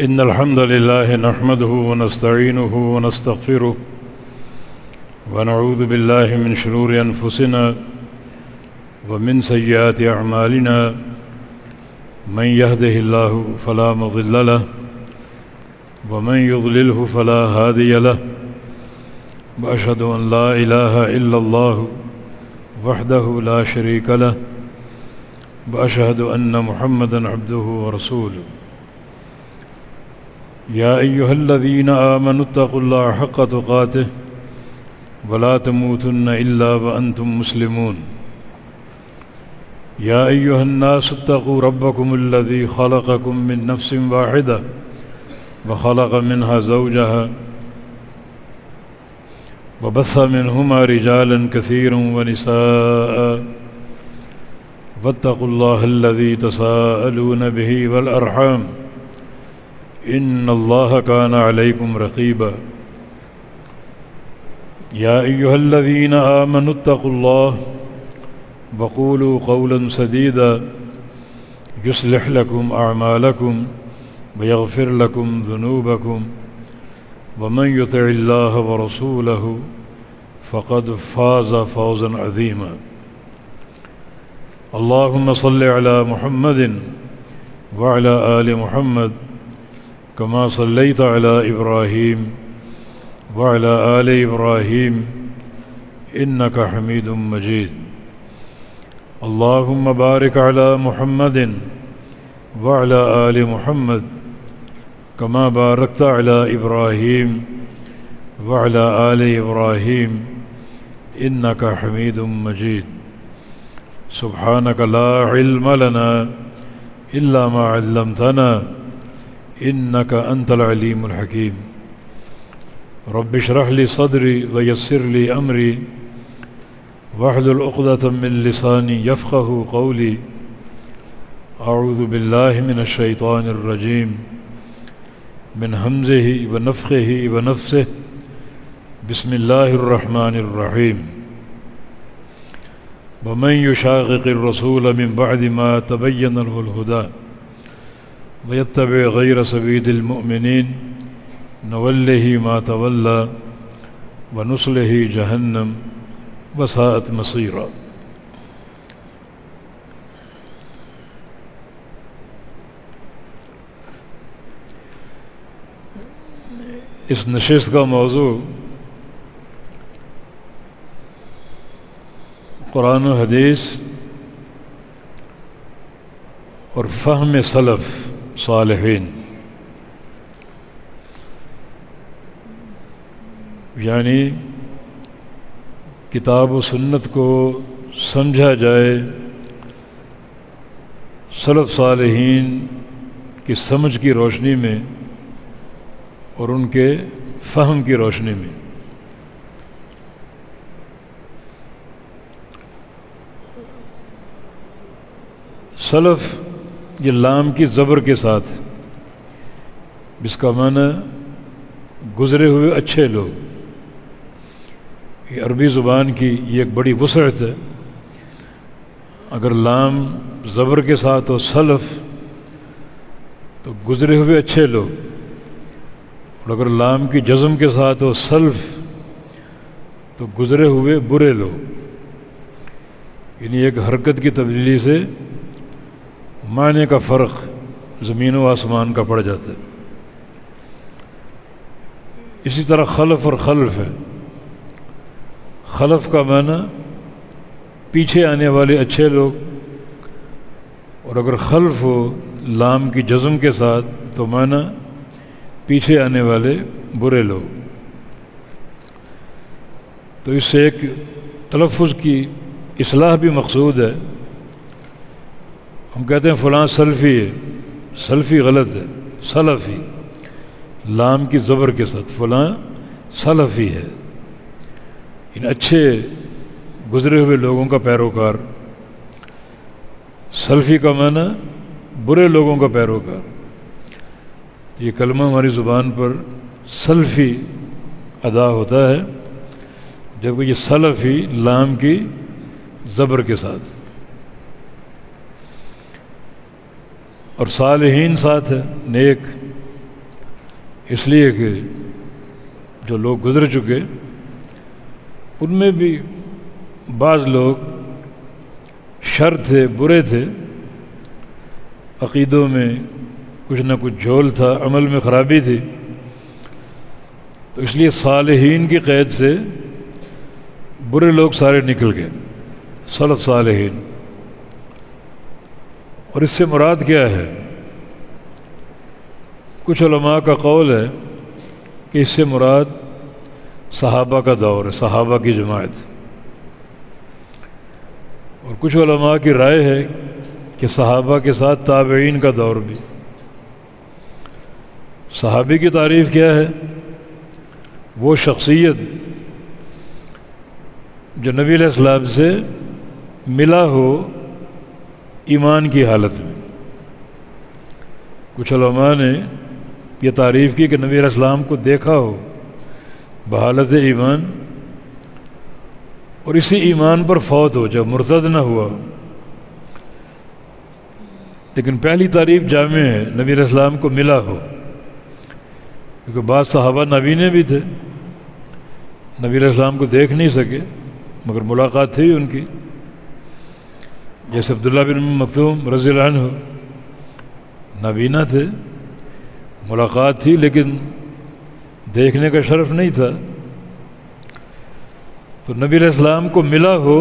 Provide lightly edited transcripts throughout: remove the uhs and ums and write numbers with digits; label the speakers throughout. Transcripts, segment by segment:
Speaker 1: إن الحمد لله نحمده ونستعينه ونستغفره ونعوذ بالله من شرور أنفسنا ومن سيئات أعمالنا من يهده الله فلا مضل له ومن يضلله فلا هادي له وأشهد أن لا إله إلا الله وحده لا شريك له وأشهد أن محمدًا عبده ورسوله يا أيها الذين آمنوا اتقوا الله حق تقاته ولا تموتن إلا وأنتم مسلمون يا أيها الناس اتقوا ربكم الذي خلقكم من نفس واحدة وخلق منها زوجها وبث منهما رجالا كثيرا ونساء واتقوا الله الذي تساءلون به والأرحام إن الله كان عليكم رقيبا يا أيها الذين آمنوا اتقوا الله وقولوا قولا سديدا يصلح لكم أعمالكم ويغفر لكم ذنوبكم ومن يطع الله ورسوله فقد فاز فوزا عظيما اللهم صل على محمد وعلى آل محمد كما صليت على إبراهيم وعلى آل إبراهيم إنك حميد مجيد اللهم بارك على محمد وعلى آل محمد كما باركت على إبراهيم وعلى آل إبراهيم إنك حميد مجيد سبحانك لا علم لنا إلا ما علمتنا إنك أنت العليم الحكيم رب اشرح لي صدري ويسر لي أمري واحلل عقدة من لساني يفقه قولي أعوذ بالله من الشيطان الرجيم من همزه ونفخه ونفسه بسم الله الرحمن الرحيم ومن يشاقق الرسول من بعد ما تبين له الهدى ويتبع غير سبيل المؤمنين نوله ما تولى ونصله جهنم وساءت مصيرا اس نشست کا موضوع قرآن و حدیث اور فہم سلف صالحین، یعنی کتاب و سنت کو سمجھا جائے سلف صالحین کی سمجھ کی روشنی میں اور ان کے فہم کی روشنی میں۔ سلف یہ لام کی زبر کے ساتھ، جس کا معنی گزرے ہوئے اچھے لوگ۔ یہ عربی زبان کی یہ ایک بڑی وسعت ہے۔ اگر لام زبر کے ساتھ ہو سلف تو گزرے ہوئے اچھے لوگ، اور اگر لام کی جزم کے ساتھ ہو سلف تو گزرے ہوئے برے لوگ۔ یعنی ایک حرکت کی تبدیلی سے معنی کا فرق زمین و آسمان کا پڑ جاتا ہے۔ اسی طرح خلف اور خلف ہے۔ خلف کا معنی پیچھے آنے والے اچھے لوگ، اور اگر خلف ہو لام کی جزم کے ساتھ تو معنی پیچھے آنے والے برے لوگ۔ تو اس سے ایک تلفظ کی اصلاح بھی مقصود ہے۔ ہم کہتے ہیں فلاں سلفی ہے، سلفی غلط ہے، سلفی لام کی زبر کے ساتھ، فلاں سلفی ہے، ان اچھے گزرے ہوئے لوگوں کا پیروکار۔ سلفی کا معنی برے لوگوں کا پیروکار۔ یہ کلمہ ہماری زبان پر سلفی ادا ہوتا ہے جبکہ یہ سلفی لام کی زبر کے ساتھ، اور صالحین ساتھ ہے، نیک۔ اس لیے کہ جو لوگ گزر چکے ان میں بھی بعض لوگ شر تھے، برے تھے، عقیدوں میں کچھ نہ کچھ جھول تھا، عمل میں خرابی تھی، تو اس لیے صالحین کی قید سے برے لوگ سارے نکل گئے، سلف صالحین۔ اور اس سے مراد کیا ہے؟ کچھ علماء کا قول ہے کہ اس سے مراد صحابہ کا دور ہے، صحابہ کی جماعت، اور کچھ علماء کی رائے ہے کہ صحابہ کے ساتھ تابعین کا دور بھی۔ صحابی کی تعریف کیا ہے؟ وہ شخصیت جو نبی علیہ السلام سے ملا ہو ایمان کی حالت میں۔ کچھ علماء نے یہ تعریف کی کہ نبی علیہ السلام کو دیکھا ہو بحالت ایمان، اور اسی ایمان پر فوت ہو جب مرتد نہ ہوا۔ لیکن پہلی تعریف جامع ہے، نبی علیہ السلام کو ملا ہو، کیونکہ بعض صحابہ نابینے بھی تھے، نبی علیہ السلام کو دیکھ نہیں سکے مگر ملاقات تھی ان کی، جیسے عبداللہ بن مکتوم رضی اللہ عنہ نابینا تھے، ملاقات تھی لیکن دیکھنے کا شرف نہیں تھا، تو نبی علیہ السلام کو ملا ہو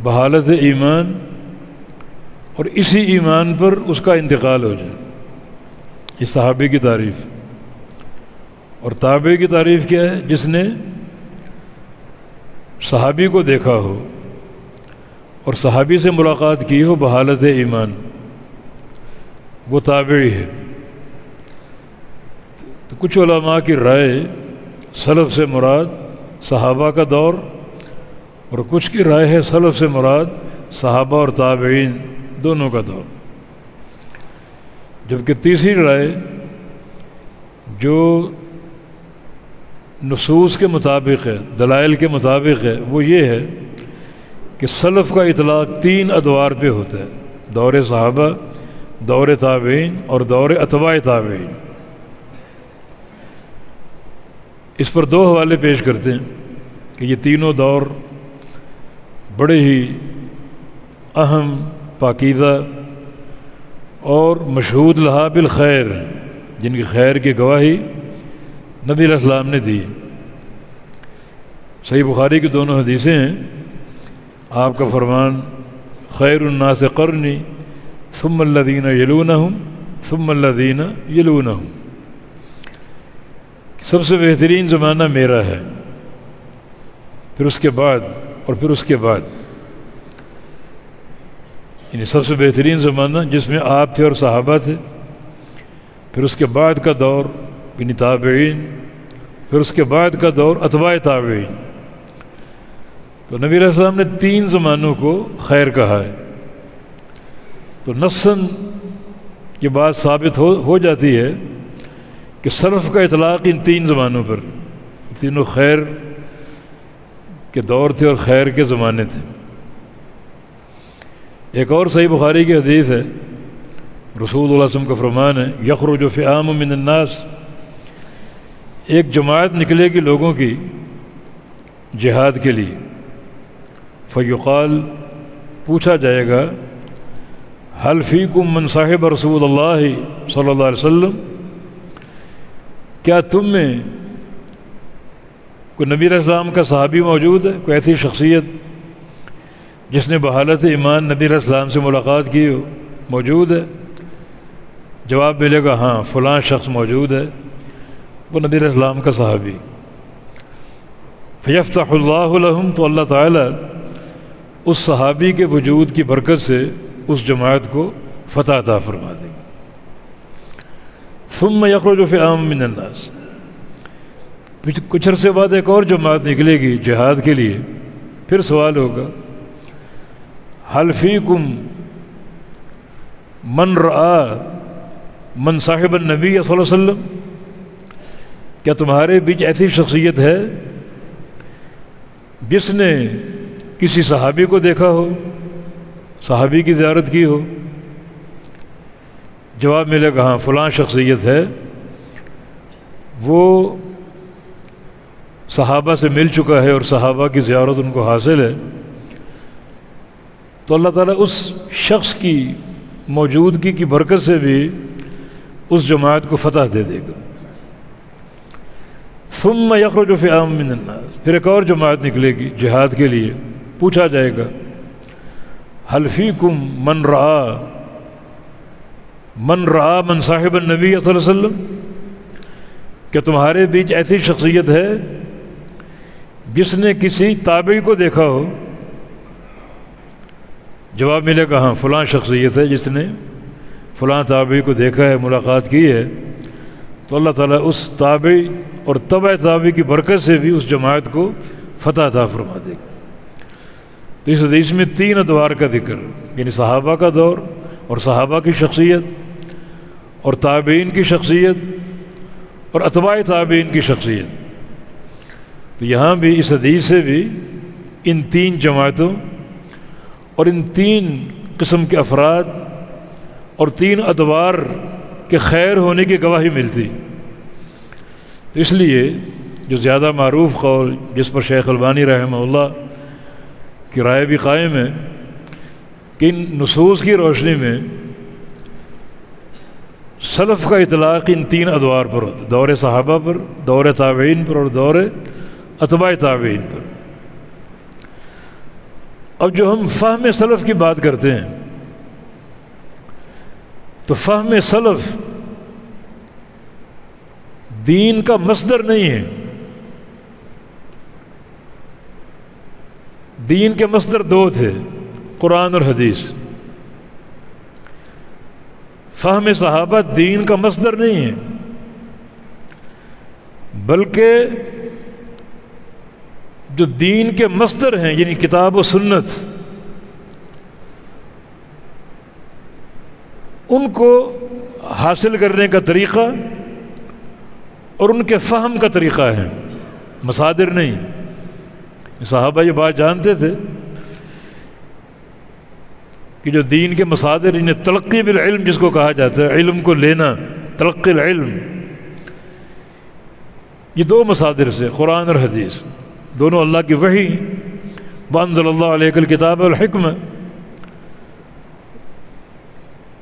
Speaker 1: بحالت ایمان، اور اسی ایمان پر اس کا انتقال ہو جائے، اس صحابی کی تعریف۔ اور تابعی کی تعریف کیا ہے؟ جس نے صحابی کو دیکھا ہو اور صحابی سے ملاقات کی ہو بحالت ایمان، وہ تابعی ہے۔ تو کچھ علماء کی رائے سلف سے مراد صحابہ کا دور، اور کچھ کی رائے ہے سلف سے مراد صحابہ اور تابعین دونوں کا دور، جبکہ تیسری رائے جو نصوص کے مطابق ہے، دلائل کے مطابق ہے، وہ یہ ہے کہ سلف کا اطلاق 3 ادوار پہ ہوتا ہے: دور صحابہ، دور تابعین اور دور اتباع تابعین۔ اس پر 2 حوالے پیش کرتے ہیں کہ یہ تینوں دور بڑے ہی اہم، پاکیزہ اور مشہود لہا بالخیر، جن کی خیر کی گواہی نبی علیہ السلام نے دی۔ صحیح بخاری کی دونوں حدیثیں ہیں، آپ کا فرمان خیر الناس قرنی ثم الذین یلونہم ثم الذین یلونہم، سب سے بہترین زمانہ میرا ہے، پھر اس کے بعد اور پھر اس کے بعد، یعنی سب سے بہترین زمانہ جس میں آپ تھے اور صحابہ تھے، پھر اس کے بعد کا دور یعنی تابعین، پھر اس کے بعد کا دور اتباع تابعین۔ تو نبی علیہ السلام نے 3 زمانوں کو خیر کہا ہے، تو نصاً یہ بات ثابت ہو جاتی ہے کہ سلف کا اطلاق ان 3 زمانوں پر، تینوں خیر کے دور تھے اور خیر کے زمانے تھے۔ ایک اور صحیح بخاری کی حدیث ہے، رسول اللہ صلی اللہ علیہ وسلم کا فرمان ہے یخرج فئام من الناس، ایک جماعت نکلے گی لوگوں کی جہاد کے لیے، فیقال، پوچھا جائے گا حل فیکم من صاحب رسول اللہ صلی اللہ علیہ وسلم، کیا تم میں کوئی نبی علیہ السلام کا صحابی موجود ہے، کوئی ایسی شخصیت جس نے بحالت ایمان نبی علیہ السلام سے ملاقات کی ہو، موجود ہے؟ جواب ملے گا ہاں فلاں شخص موجود ہے، وہ نبی علیہ السلام کا صحابی۔ فیفتح اللہ لہم، تو اللہ تعالیٰ اس صحابی کے وجود کی برکت سے اس جماعت کو فتح عطا فرما دے گی۔ ثم یخرج فئام من الناس، کچھ عرصے بعد ایک اور جماعت نکلے گی جہاد کے لیے، پھر سوال ہوگا حل فیکم من رآ من صاحب النبی صلی اللہ علیہ وسلم، کیا تمہارے بیچ ایسی شخصیت ہے جس نے کسی صحابی کو دیکھا ہو، صحابی کی زیارت کی ہو؟ جواب ملے گا ہاں فلاں شخصیت ہے وہ صحابہ سے مل چکا ہے اور صحابہ کی زیارت ان کو حاصل ہے، تو اللہ تعالیٰ اس شخص کی موجودگی کی برکت سے بھی اس جماعت کو فتح دے دے گا۔ ثم یخرج فئام من الناس، پھر ایک اور جماعت نکلے گی جہاد کے لیے، پوچھا جائے گا هل فیکم من رعا من صاحب النبی صلی اللہ علیہ وسلم، کہ تمہارے بیچ ایسی شخصیت ہے جس نے کسی تابعی کو دیکھا ہو؟ جواب ملے گا ہاں فلاں شخصیت ہے جس نے فلاں تابعی کو دیکھا ہے، ملاقات کی ہے، تو اللہ تعالیٰ اس تابعی اور تبع تابعی کی برکت سے بھی اس جماعت کو فتح عطا فرما دے گا۔ تو اس حدیث میں 3 ادوار کا ذکر، یعنی صحابہ کا دور اور صحابہ کی شخصیت اور تابعین کی شخصیت اور اتباع تابعین کی شخصیت۔ تو یہاں بھی اس حدیث سے بھی ان 3 جماعتوں اور ان 3 قسم کے افراد اور 3 ادوار کے خیر ہونے کی گواہی ملتی۔ تو اس لیے جو زیادہ معروف قول جس پر شیخ البانی رحمہ اللہ کی رائے بھی قائم ہے کہ ان نصوص کی روشنی میں سلف کا اطلاق ان 3 ادوار پر ہوتا ہے، دور صحابہ پر، دور تابعین پر اور دور اتباع تابعین پر۔ اب جو ہم فہم سلف کی بات کرتے ہیں تو فہم سلف دین کا مصدر نہیں ہے، دین کے مصدر 2 تھے، قرآن اور حدیث۔ فہم صحابہ دین کا مصدر نہیں ہے، بلکہ جو دین کے مصدر ہیں یعنی کتاب و سنت، ان کو حاصل کرنے کا طریقہ اور ان کے فہم کا طریقہ ہے، مصادر نہیں۔ صحابہ یہ بات جانتے تھے کہ جو دین کے مصادر، انہیں تلقی بالعلم جس کو کہا جاتا ہے، علم کو لینا، تلقی العلم، یہ 2 مصادر سے قرآن اور حدیث، دونوں اللہ کی وحی، وانزل اللہ علیک الکتاب والحکمہ،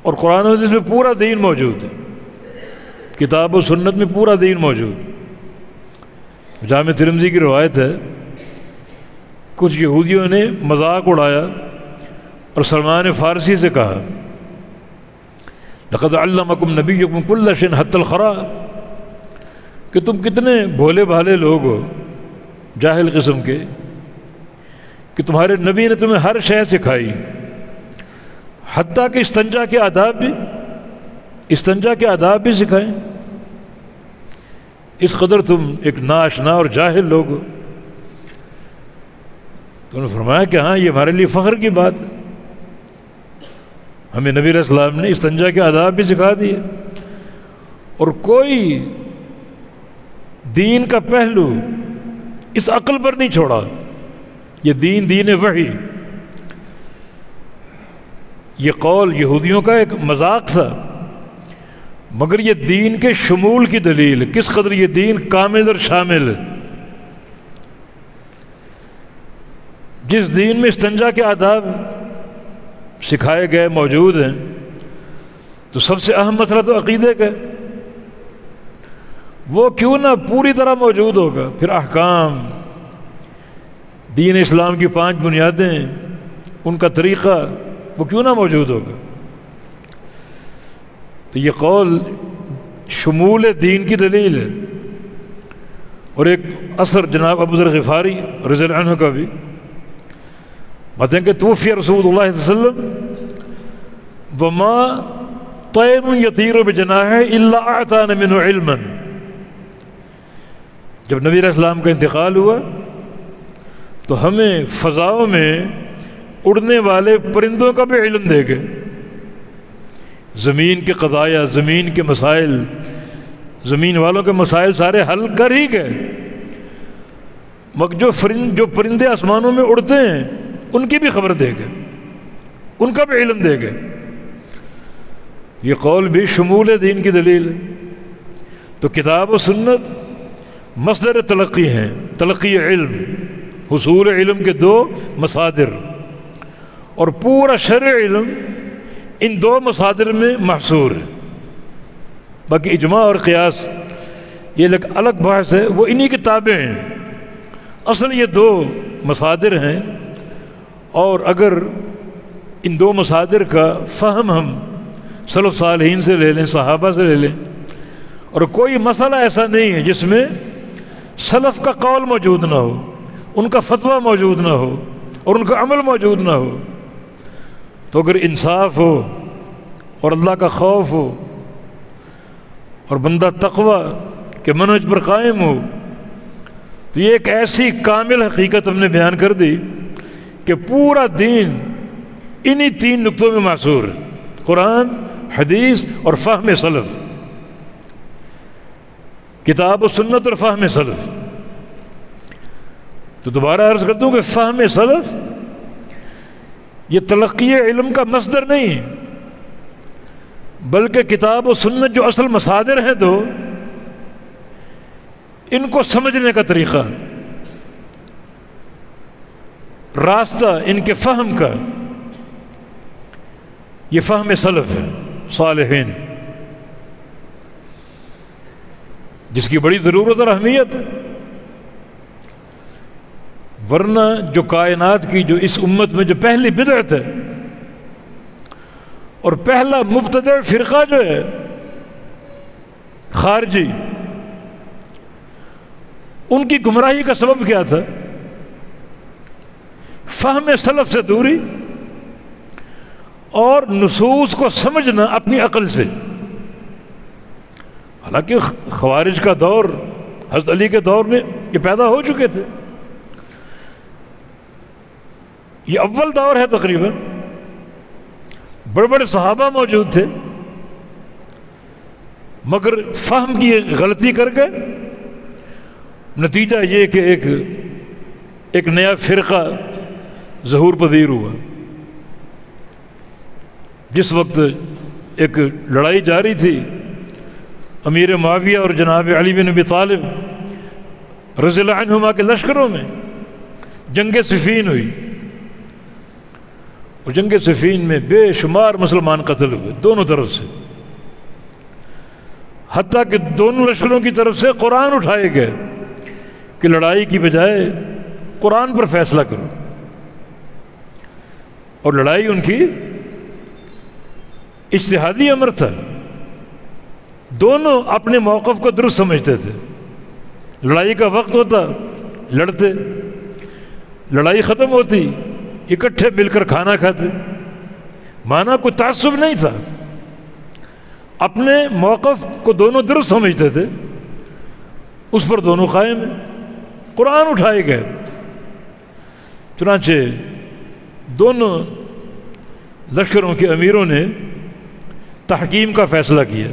Speaker 1: اور قرآن و حدیث میں پورا دین موجود ہے، کتاب و سنت میں پورا دین موجود۔ جامع ترمذی کی روایت ہے، کچھ یہودیوں نے مذاق اڑایا اور سلمان فارسی سے کہا لقد علمکم نبیکم کل شیء حتی الخراء، کہ تم کتنے بھولے بھالے لوگ ہو، جاہل قسم کے، کہ تمہارے نبی نے تمہیں ہر شے سکھائی، حتیٰ کہ استنجا کے آداب بھی سکھائیں۔ اس قدر تم ایک ناآشنا اور جاہل لوگ ہو۔ تو انہوں نے فرمایا کہ ہاں یہ ہمارے لیے فخر کی بات ہے، ہمیں نبی علیہ السلام نے استنجا کے آداب بھی سکھا دیے، اور کوئی دین کا پہلو اس عقل پر نہیں چھوڑا۔ یہ دین وحی۔ یہ قول یہودیوں کا ایک مذاق تھا، مگر یہ دین کے شمول کی دلیل، کس قدر یہ دین کامل اور شامل ہے۔ جس دین میں استنجا کے آداب سکھائے گئے موجود ہیں، تو سب سے اہم مسئلہ تو عقیدے کا، وہ کیوں نہ پوری طرح موجود ہوگا، پھر احکام، دین اسلام کی 5 بنیادیں، ان کا طریقہ، وہ کیوں نہ موجود ہوگا۔ تو یہ قول شمول دین کی دلیل ہے۔ اور ایک اثر جناب ابو ذر غفاری رضی اللہ عنہ کا بھی بتاتے ہیں کہ توفی رسول اللہ صلی اللہ علیہ وسلم وما طیر یطیر بجناحہ الا اعطانا منہ علما، جب نبی علیہ السلام کا انتقال ہوا تو ہمیں فضاؤں میں اڑنے والے پرندوں کا بھی علم دے گئے، زمین کے قضایا، زمین کے مسائل، زمین والوں کے مسائل سارے حل کر ہی گئے، مگر جو پرندے آسمانوں میں اڑتے ہیں ان کی بھی خبر دے گئے، ان کا بھی علم دے گئے۔ یہ قول بھی شمول دین کی دلیل ہے۔ تو کتاب و سنت مصدر تلقی ہیں، تلقی علم، حصول علم کے دو مصادر، اور پورا شرع علم ان دو مصادر میں محصور ہے۔ باقی اجماع اور قیاس یہ الگ بحث ہے، وہ انہی کے تابع ہیں۔ اصل یہ دو مصادر ہیں، اور اگر ان دو مصادر کا فہم ہم سلف صالحین سے لے لیں، صحابہ سے لے لیں، اور کوئی مسئلہ ایسا نہیں ہے جس میں سلف کا قول موجود نہ ہو، ان کا فتویٰ موجود نہ ہو، اور ان کا عمل موجود نہ ہو، تو اگر انصاف ہو اور اللہ کا خوف ہو اور بندہ تقویٰ کے منہج پر قائم ہو، تو یہ ایک ایسی کامل حقیقت ہم نے بیان کر دی کہ پورا دین انہی تین نقطوں میں محصور ہے: قرآن، حدیث اور فہم سلف، کتاب و سنت اور فہم سلف۔ تو دوبارہ عرض کرتا ہوں کہ فہم سلف یہ تلقی علم کا مصدر نہیں ہے، بلکہ کتاب و سنت جو اصل مصادر ہیں دو، ان کو سمجھنے کا طریقہ، راستہ ان کے فہم کا، یہ فہم سلف ہے صالحین، جس کی بڑی ضرورت اور اہمیت ہے۔ ورنہ جو کائنات کی جو اس امت میں جو پہلی بدعت ہے اور پہلا مبتدع فرقہ جو ہے خارجی، ان کی گمراہی کا سبب کیا تھا؟ فہم سلف سے دوری اور نصوص کو سمجھنا اپنی عقل سے۔ حالانکہ خوارج کا دور حضرت علی کے دور میں یہ پیدا ہو چکے تھے، یہ اول دور ہے تقریباً، بڑے بڑے صحابہ موجود تھے، مگر فہم کی غلطی کر کے نتیجہ یہ کہ ایک نیا فرقہ ظہور پذیر ہوا۔ جس وقت ایک لڑائی جاری تھی امیر معاویہ اور جناب علی بن ابی طالب رضی اللہ عنہما کے لشکروں میں، جنگ صفین ہوئی، اور جنگ صفین میں بے شمار مسلمان قتل ہوئے دونوں طرف سے، حتیٰ کہ دونوں لشکروں کی طرف سے قرآن اٹھائے گئے کہ لڑائی کی بجائے قرآن پر فیصلہ کرو، اور لڑائی ان کی اجتہادی امر تھا، دونوں اپنے موقف کو درست سمجھتے تھے۔ لڑائی کا وقت ہوتا لڑتے، لڑائی ختم ہوتی اکٹھے مل کر کھانا کھاتے، مانا کوئی تعصب نہیں تھا، اپنے موقف کو دونوں درست سمجھتے تھے، اس پر دونوں قائم ہیں۔ قرآن اٹھائے گئے، چنانچہ دونوں لشکروں کے امیروں نے تحکیم کا فیصلہ کیا،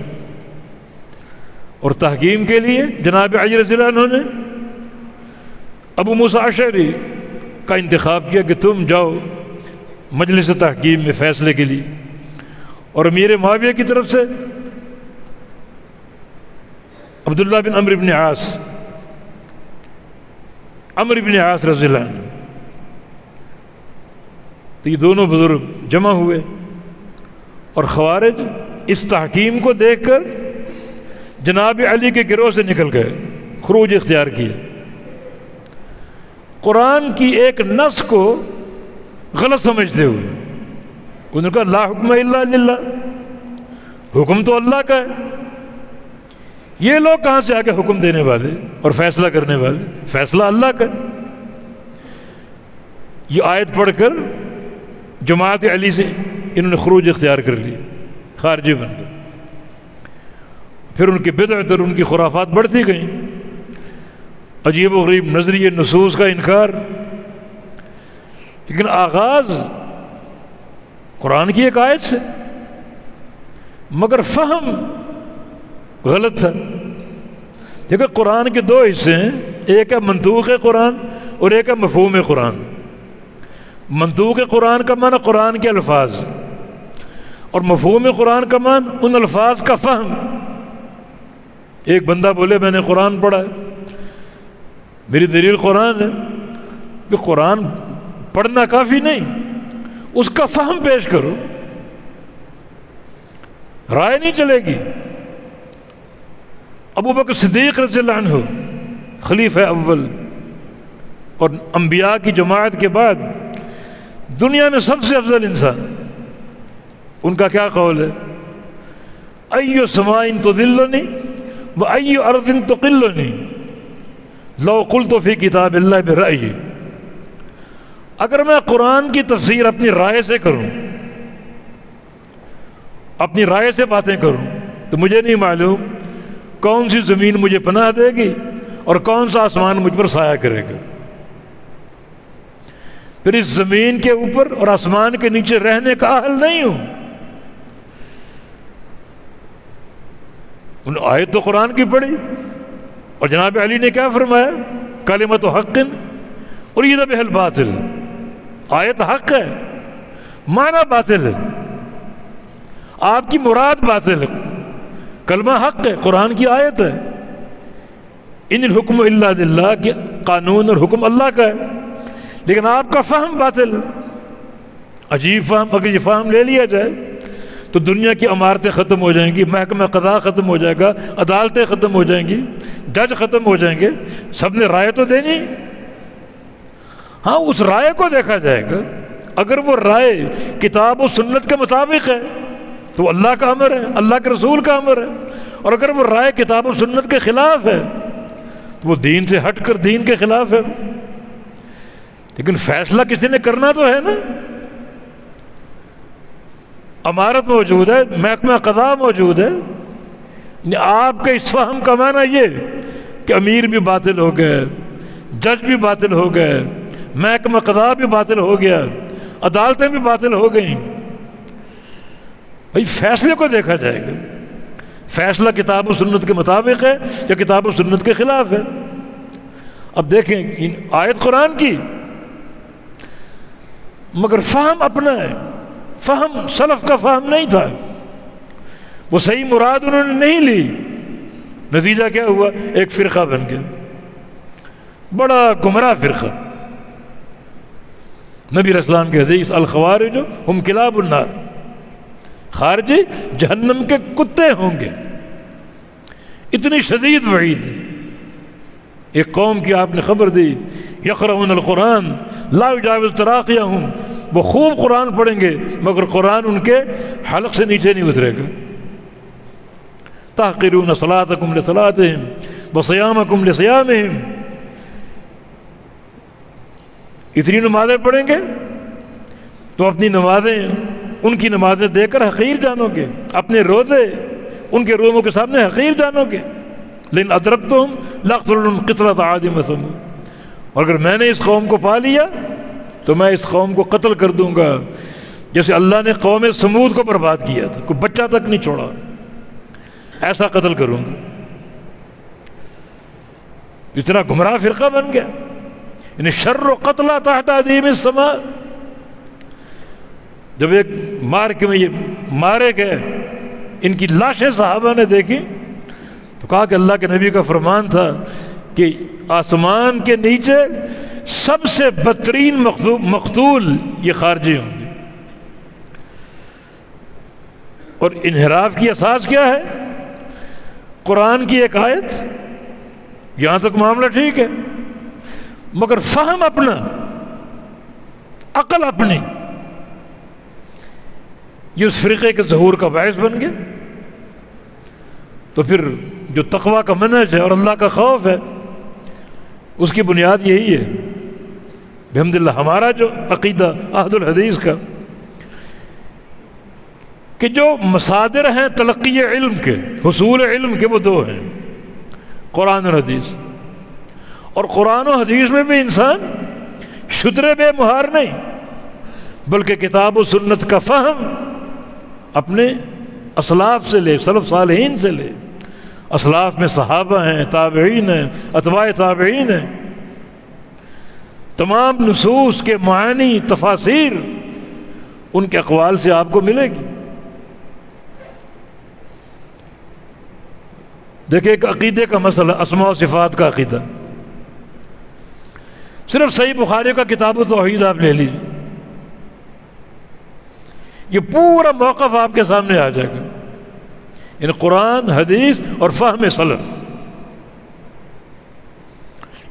Speaker 1: اور تحکیم کے لیے جناب علی رضی اللہ عنہ نے ابو موسیٰ اشعری کا انتخاب کیا کہ تم جاؤ مجلس تحکیم میں فیصلے کے لیے، اور امیر معاویہ کی طرف سے عبداللہ بن عمرو بن عاص رضی اللہ عنہ، تو یہ دونوں بزرگ جمع ہوئے، اور خوارج اس تحکیم کو دیکھ کر جناب علی کے گروہ سے نکل گئے، خروج اختیار کیے، قرآن کی ایک نص کو غلط سمجھتے ہوئے۔ انہوں نے کہا لا حکم الا للہ، حکم تو اللہ کا ہے، یہ لوگ کہاں سے آگے حکم دینے والے اور فیصلہ کرنے والے، فیصلہ اللہ کا ہے۔ یہ آیت پڑھ کر جماعت علی سے انہوں نے خروج اختیار کر لی، خارجی بن گئے۔ پھر ان کی بدعت اور ان کی خرافات بڑھتی گئیں، عجیب و غریب نظریے، نصوص کا انکار، لیکن آغاز قرآن کی ایک آیت سے، مگر فہم غلط تھا۔ دیکھیں قرآن کے دو حصے ہیں، ایک ہے منطوق قرآن اور ایک ہے مفہوم قرآن۔ منطوق قرآن کا معنی قرآن کے الفاظ، اور مفہوم قرآن کا معنی ان الفاظ کا فہم، ایک بندہ بولے میں نے قرآن پڑھا ہے، میری دلیل قرآن ہے، کہ قرآن پڑھنا کافی نہیں، اس کا فہم پیش کرو، رائے نہیں چلے گی۔ ابو بکر صدیق رضی اللہ عنہ خلیفہ اول اور انبیاء کی جماعت کے بعد دنیا میں سب سے افضل انسان، ان کا کیا قول ہے؟ ایو سماء تذلنی و ایو ارض تقلنی لو قلت فی کتاب اللہ برأیی، اگر میں قرآن کی تفسیر اپنی رائے سے کروں، اپنی رائے سے باتیں کروں، تو مجھے نہیں معلوم کون سی زمین مجھے پناہ دے گی اور کون سا آسمان مجھ پر سایہ کرے گا۔ پھر اس زمین کے اوپر اور آسمان کے نیچے رہنے کا اہل نہیں ہوں۔ ان آیت تو قرآن کی پڑھی، اور جناب علی نے کیا فرمایا؟ کلمۃ حق ارید بہ الباطل، آیت حق ہے، معنی باطل ہے، آپ کی مراد باطل ہے، کلمہ حق ہے، قرآن کی آیت ہے، ان الحکم الا للہ، کہ قانون اور حکم اللہ کا ہے، لیکن آپ کا فہم باطل، عجیب فہم۔ اگر یہ فہم لے لیا جائے تو دنیا کی عمارتیں ختم ہو جائیں گی، محکمہ قضاء ختم ہو جائے گا، عدالتیں ختم ہو جائیں گی، جج ختم ہو جائیں گے، سب نے رائے تو دینی۔ ہاں، اس رائے کو دیکھا جائے گا، اگر وہ رائے کتاب و سنت کے مطابق ہے تو وہ اللہ کا امر ہے، اللہ کے رسول کا امر ہے، اور اگر وہ رائے کتاب و سنت کے خلاف ہے تو وہ دین سے ہٹ کر دین کے خلاف ہے۔ لیکن فیصلہ کسی نے کرنا تو ہے نا، امارت موجود ہے، محکمہ قضاء موجود ہے۔ آپ کے اس فہم کا معنی یہ کہ امیر بھی باطل ہو گئے، جج بھی باطل ہو گئے، محکمہ قضاء بھی باطل ہو گیا، عدالتیں بھی باطل ہو گئیں۔ بھائی فیصلے کو دیکھا جائے گا، فیصلہ کتاب و سنت کے مطابق ہے یا کتاب و سنت کے خلاف ہے۔ اب دیکھیں آیت قرآن کی، مگر فہم اپنا ہے، فہم سلف کا فہم نہیں تھا، وہ صحیح مراد انہوں نے نہیں لی، نتیجہ کیا ہوا؟ ایک فرقہ بن گیا، بڑا گمراہ فرقہ۔ نبی علیہ السلام کے حدیث الخوارج ہم کلاب النار، خارجی جہنم کے کتے ہوں گے، اتنی شدید وعید ہے۔ ایک قوم کی آپ نے خبر دی، یقرؤون القرآن لا یجاوز تراقیہم، وہ خوب قرآن پڑھیں گے مگر قرآن ان کے حلق سے نیچے نہیں اترے گا۔ تحقرون صلاتکم لصلاتہم وصیامکم لصیامہم، اتنی نمازیں پڑھیں گے تو اپنی نمازیں ان کی نمازیں دے کر حقیر جانو گے، اپنے روزے ان کے روزوں کے سامنے حقیر جانو گے۔ لیکن ادرکتہم لاقتلن قتلۃ عاد وثمود، اور اگر میں نے اس قوم کو پا لیا تو میں اس قوم کو قتل کر دوں گا، جیسے اللہ نے قوم سمود کو برباد کیا تھا، کوئی بچہ تک نہیں چھوڑا، ایسا قتل کروں گا۔ اتنا گمراہ فرقہ بن گیا، یعنی شر قتلہ تحت ادیم السماء۔ جب ایک مارکے میں یہ مارے گئے، ان کی لاشیں صحابہ نے دیکھی تو کہا کہ اللہ کے نبی کا فرمان تھا کہ آسمان کے نیچے سب سے بدترین مقتول یہ خارجی ہوں گے۔ اور انحراف کی اساس کیا ہے؟ قرآن کی ایک آیت، یہاں تک معاملہ ٹھیک ہے، مگر فہم اپنا، عقل اپنی، یہ اس فرقے کے ظہور کا باعث بن گیا۔ تو پھر جو تقویٰ کا منہج ہے اور اللہ کا خوف ہے، اس کی بنیاد یہی ہے بحمداللہ۔ ہمارا جو عقیدہ اہل الحدیث کا، کہ جو مصادر ہیں تلقی علم کے، حصول علم کے، وہ دو ہیں، قرآن اور حدیث۔ اور قرآن و حدیث میں بھی انسان شترے بے مہار نہیں، بلکہ کتاب و سنت کا فہم اپنے اسلاف سے لے، سلف صالحین سے لے۔ اسلاف میں صحابہ ہیں، تابعین ہیں، اتباع تابعین ہیں، تمام نصوص کے معانی، تفاسیر ان کے اقوال سے آپ کو ملے گی۔ دیکھیں ایک عقیدے کا مسئلہ، اسماء و صفات کا عقیدہ، صرف صحیح بخاری کا کتاب التوحید آپ لے لیجیے، یہ پورا موقف آپ کے سامنے آ جائے گا، یعنی قرآن، حدیث اور فہم سلف۔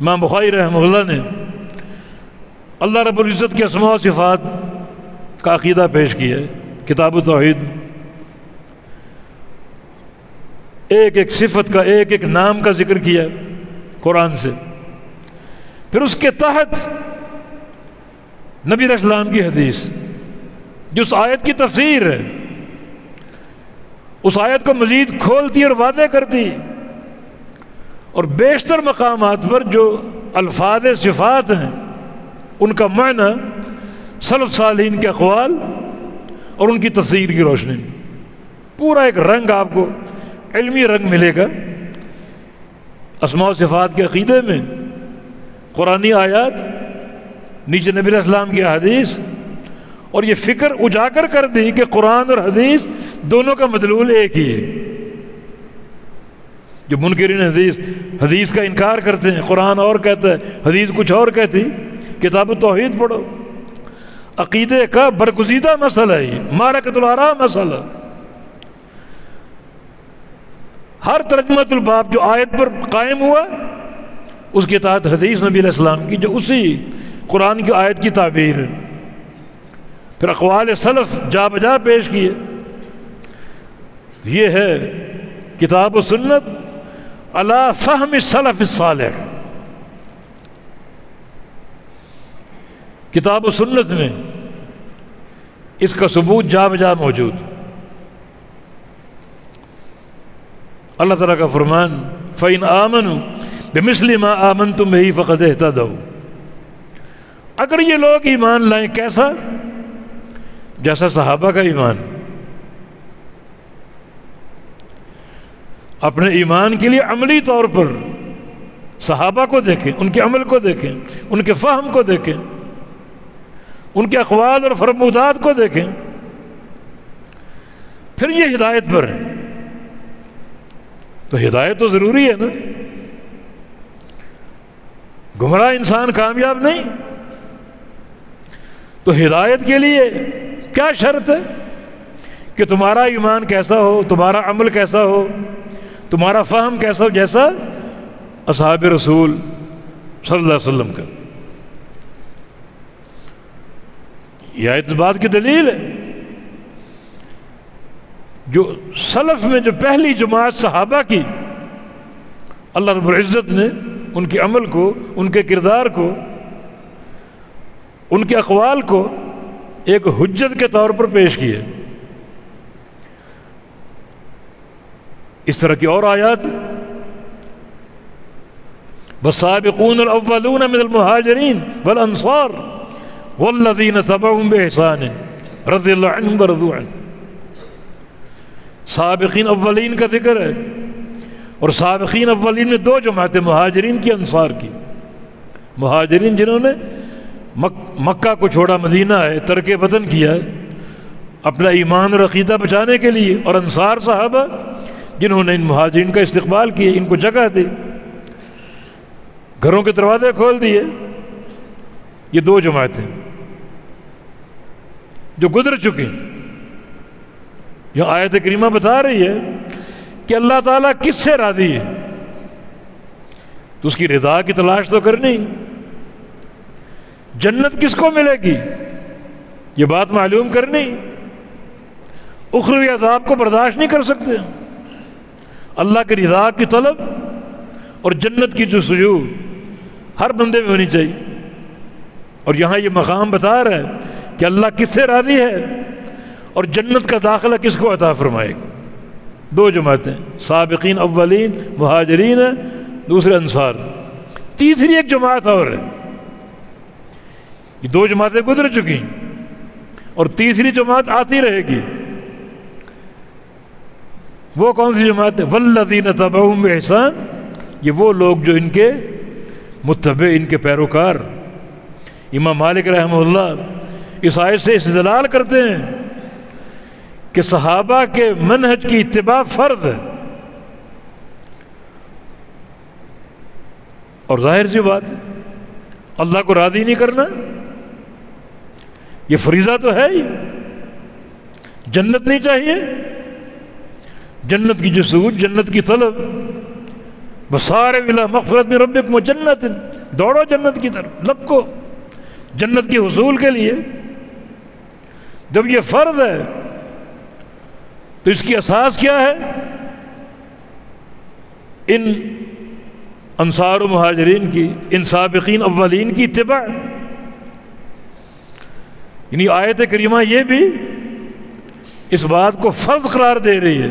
Speaker 1: امام بخاری رحمہ اللہ نے اللہ رب العزت کے اسماء و صفات کا عقیدہ پیش کیا ہے کتاب التوحید، ایک ایک صفت کا، ایک ایک نام کا ذکر کیا قرآن سے، پھر اس کے تحت نبی علیہ السلام کی حدیث جو اس آیت کی تفسیر ہے، اس آیت کو مزید کھولتی اور واضح کرتی، اور بیشتر مقامات پر جو الفاظ صفات ہیں ان کا معنی سلف صالحین کے اقوال اور ان کی تفسیر کی روشنی میں پورا ایک رنگ آپ کو، علمی رنگ ملے گا اسماء و صفات کے عقیدے میں۔ قرآنی آیات، نیچے نبی علیہ السلام کی احادیث، اور یہ فکر اجاگر کر دی کہ قرآن اور حدیث دونوں کا مدلول ایک ہی ہے۔ جو منکرین حدیث کا انکار کرتے ہیں، قرآن اور کہتا ہے، حدیث کچھ اور کہتی، کتاب التوحید پڑھو۔ عقیدے کا برگزیدہ مسئلہ ہے یہ، معرکۃ الآراء مسئلہ۔ ہر ترجمۃ الباب جو آیت پر قائم ہوا، اس کے تحت حدیث نبی علیہ السلام کی جو اسی قرآن کی آیت کی تعبیر ہے، پھر اقوال سلف جا بجا پیش کیے۔ یہ ہے کتاب و سنت علی فہم السلف الصالح۔ کتاب و سنت میں اس کا ثبوت جا بجا موجود۔ اللہ تعالیٰ کا فرمان فَإِنْ آمَنُوا بِمِثْلِ مَا آمَنْتُمْ بِهِ فَقَدْ اهْتَدَوْا، اگر یہ لوگ ایمان لائیں کیسا؟ جیسا صحابہ کا ایمان۔ اپنے ایمان کے لیے عملی طور پر صحابہ کو دیکھیں، ان کے عمل کو دیکھیں، ان کے فہم کو دیکھیں، ان کے اقوال اور فرمودات کو دیکھیں، پھر یہ ہدایت پر ہے۔ تو ہدایت تو ضروری ہے نا، گمراہ انسان کامیاب نہیں۔ تو ہدایت کے لیے کیا شرط ہے کہ تمہارا ایمان کیسا ہو، تمہارا عمل کیسا ہو، تمہارا فہم کیسا ہو، جیسا اصحاب رسول صلی اللہ علیہ وسلم کا۔ یہ آیت اس بات کی دلیل ہے، جو سلف میں جو پہلی جماعت صحابہ کی، اللہ رب العزت نے ان کے عمل کو، ان کے کردار کو، ان کے اقوال کو ایک حجت کے طور پر پیش کیے۔ اس طرح کی اور آیات، والسابقون الاولون من المہاجرین والانصار والذین تبعهم بإحسان رضی اللہ عنہم ورضوا عنہ۔ سابقین اولین کا ذکر ہے، اور سابقین اولین میں دو جماعتیں، مہاجرین کی، انصار کی۔ مہاجرین جنہوں نے مکہ کو چھوڑا، مدینہ ہے، ترک وطن کیا ہے اپنا ایمان اور عقیدہ بچانے کے لیے، اور انصار صحابہ جنہوں نے ان مہاجرین کا استقبال کیا، ان کو جگہ دی، گھروں کے دروازے کھول دیے۔ یہ دو جماعتیں جو گزر چکی، یہ آیت کریمہ بتا رہی ہے کہ اللہ تعالیٰ کس سے راضی ہے، تو اس کی رضا کی تلاش تو کرنی۔ جنت کس کو ملے گی یہ بات معلوم کرنی۔ اخروی عذاب کو برداشت نہیں کر سکتے، اللہ کی رضا کی طلب اور جنت کی جستجو ہر بندے میں ہونی چاہیے۔ اور یہاں یہ مقام بتا رہا ہے کہ اللہ کس سے راضی ہے اور جنت کا داخلہ کس کو عطا فرمائے گا۔ دو جماعتیں، سابقین اولین مہاجرین، دوسرے انصار، تیسری ایک جماعت اور ہے۔ یہ دو جماعتیں گزر چکی اور تیسری جماعت آتی رہے گی۔ وہ کون سی جماعت ہے؟ والذین تبعہم بإحسان، یہ وہ لوگ جو ان کے متبع، ان کے پیروکار۔ امام مالک رحمہ اللہ اس آیت سے استدلال کرتے ہیں کہ صحابہ کے منہج کی اتباع فرض ہے، اور ظاہر سی بات ہے اللہ کو راضی نہیں کرنا یہ فریضہ تو ہے ہی. جنت نہیں چاہیے، جنت کی جستجو، جنت کی طلب، بسارعوا الی مغفرۃ من ربکم وجنت، دوڑو جنت کی طرف، لپکو جنت کے حصول کے لیے. جب یہ فرض ہے تو اس کی اساس کیا ہے؟ ان انصار و مہاجرین کی، ان سابقین اولین کی اتباع. یعنی آیت کریمہ یہ بھی اس بات کو فرض قرار دے رہی ہے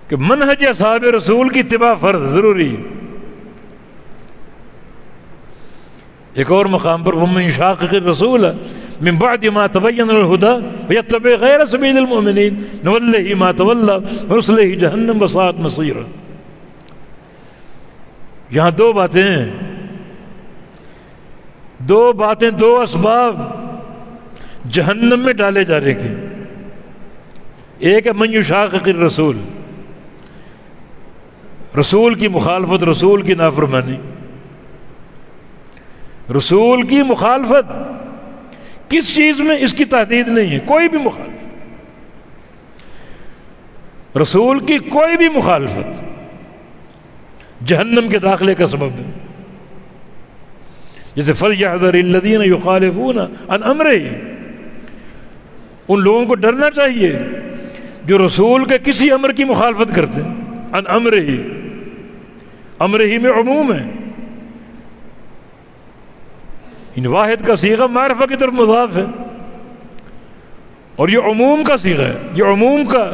Speaker 1: کہ منہج اصحاب رسول کی اتباع فرض ضروری ہے. ایک اور مقام پر وَمَن يُشَاقِقِ الرَّسُولَ مِن بَعْدِ مَا تَبَيَّنَ لَهُ الْهُدَىٰ وَيَتَّبِعْ غَيْرَ سَبِيلِ الْمُؤْمِنِينَ نُوَلِّهِ مَا تَوَلَّىٰ وَنُصْلِهِ جَهَنَّمَ وَسَاءَتْ مَصِيرًا. یہاں دو باتیں ہیں، دو اسباب جہنم میں ڈالے جانے کے. ایک ہے من یشاقق الرسول، رسول کی مخالفت، رسول کی نافرمانی. رسول کی مخالفت کس چیز میں اس کی تحدید نہیں ہے، کوئی بھی مخالفت، رسول کی کوئی بھی مخالفت جہنم کے داخلے کا سبب ہے. جیسے فَلْيَحْذَرِ الَّذِينَ يُخَالِفُونَ عَنْ أَمْرِهِ، ان لوگوں کو ڈرنا چاہیے جو رسول کے کسی امر کی مخالفت کرتے ہیں. عن امرہ، امرہ میں عموم ہے، ان واحد کا صیغہ معرفہ کی طرف مضاف ہے، اور یہ عموم کا صیغہ ہے، یہ عموم کا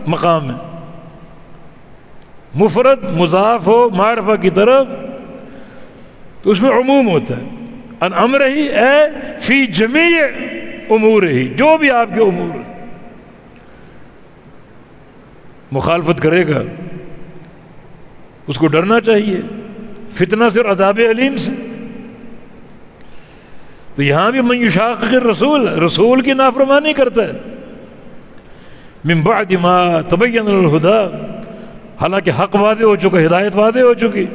Speaker 1: مقام ہے. مفرد مضاف ہو معرفہ کی طرف تو اس میں عموم ہوتا ہے. ان امرہ اے فی جمیع امورہ، جو بھی آپ کے امور مخالفت کرے گا اس کو ڈرنا چاہیے فتنہ سے اور عذاب علیم سے. تو یہاں بھی من یشاقق الرسول، رسول کی نافرمانی کرتا ہے. من بعد ما تبین الہدیٰ، حالانکہ حق واضح ہو چکا، ہدایت واضح ہو چکی،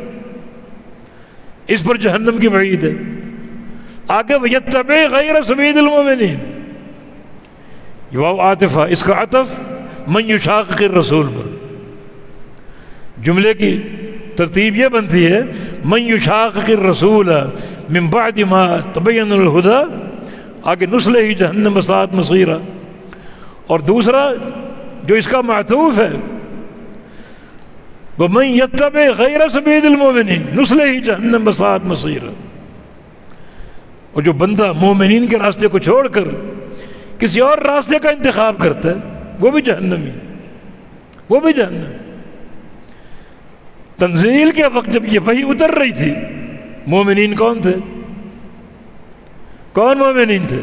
Speaker 1: اس پر جہنم کی وعید ہے. آگے وَيَتَّبِعْ غَيْرَ سَبِيلِ الْمُؤْمِنِينَ، یہ واو عاطفہ، اس کا عطف من یشاقق الرسول پر. جملے کی ترتیب یہ بنتی ہے من یشاقق الرسول من بعد ما تبین الہدیٰ، آگے نصلہ جہنم وساءت مصیرا. اور دوسرا جو اس کا معطوف ہے وَمَن يَتَّبِعْ غَيْرَ سَبِيلِ الْمُؤْمِنِينَ نُصْلِهِ جَهَنَّمَ وَسَاءَتْ مَصِيرًا. اور جو بندہ مومنین کے راستے کو چھوڑ کر کسی اور راستے کا انتخاب کرتا ہے وہ بھی جہنمی، وہ بھی جہنم. تنزیل کے وقت جب یہ وحی اتر رہی تھی، مومنین کون تھے؟ کون مومنین تھے؟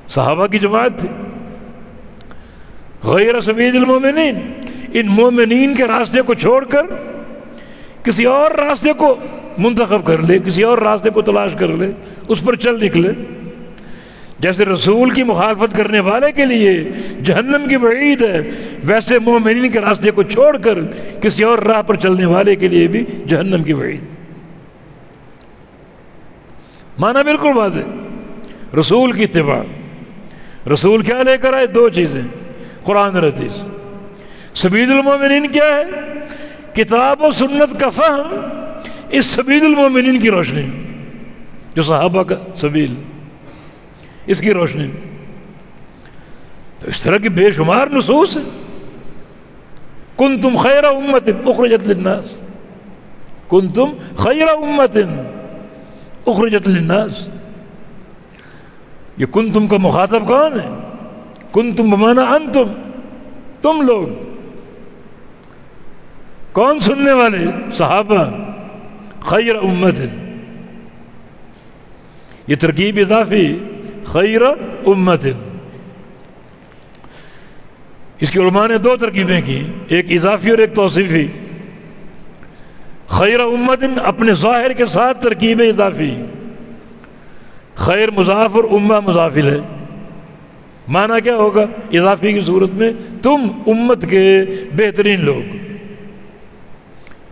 Speaker 1: صحابہ کی جماعت تھی. غیر سبیل المومنین، ان مومنین کے راستے کو چھوڑ کر کسی اور راستے کو منتخب کر لے، کسی اور راستے کو تلاش کر لے، اس پر چل نکلے. جیسے رسول کی مخالفت کرنے والے کے لیے جہنم کی وعید ہے، ویسے مومنین کے راستے کو چھوڑ کر کسی اور راہ پر چلنے والے کے لیے بھی جہنم کی وعید. معنی بالکل واضح. رسول کی اتباع، رسول کیا لے کر آئے؟ دو چیزیں، قرآن اور حدیث. سبیل المومنین کیا ہے؟ کتاب و سنت کا فہم اس سبیل المومنین کی روشنی، جو صحابہ کا سبیل، اس کی روشنی. تو اس طرح کی بے شمار نصوص ہیں. کنتم خیر امت اخرجت للناس، کنتم خیر امت اخرجت للناس. یہ کنتم کا مخاطب کون ہے؟ کنتم بمعنی انتم، تم لوگ. کون سننے والے؟ صحابہ. خیر امت، یہ ترکیب اضافی، خیر امت. اس کی علماء نے دو ترکیبیں کی، ایک اضافی اور ایک توصیفی. خیر امت اپنے ظاہر کے ساتھ ترکیب اضافی، خیر مضاف اور امہ مضاف ہے. معنی کیا ہوگا اضافی کی صورت میں؟ تم امت کے بہترین لوگ.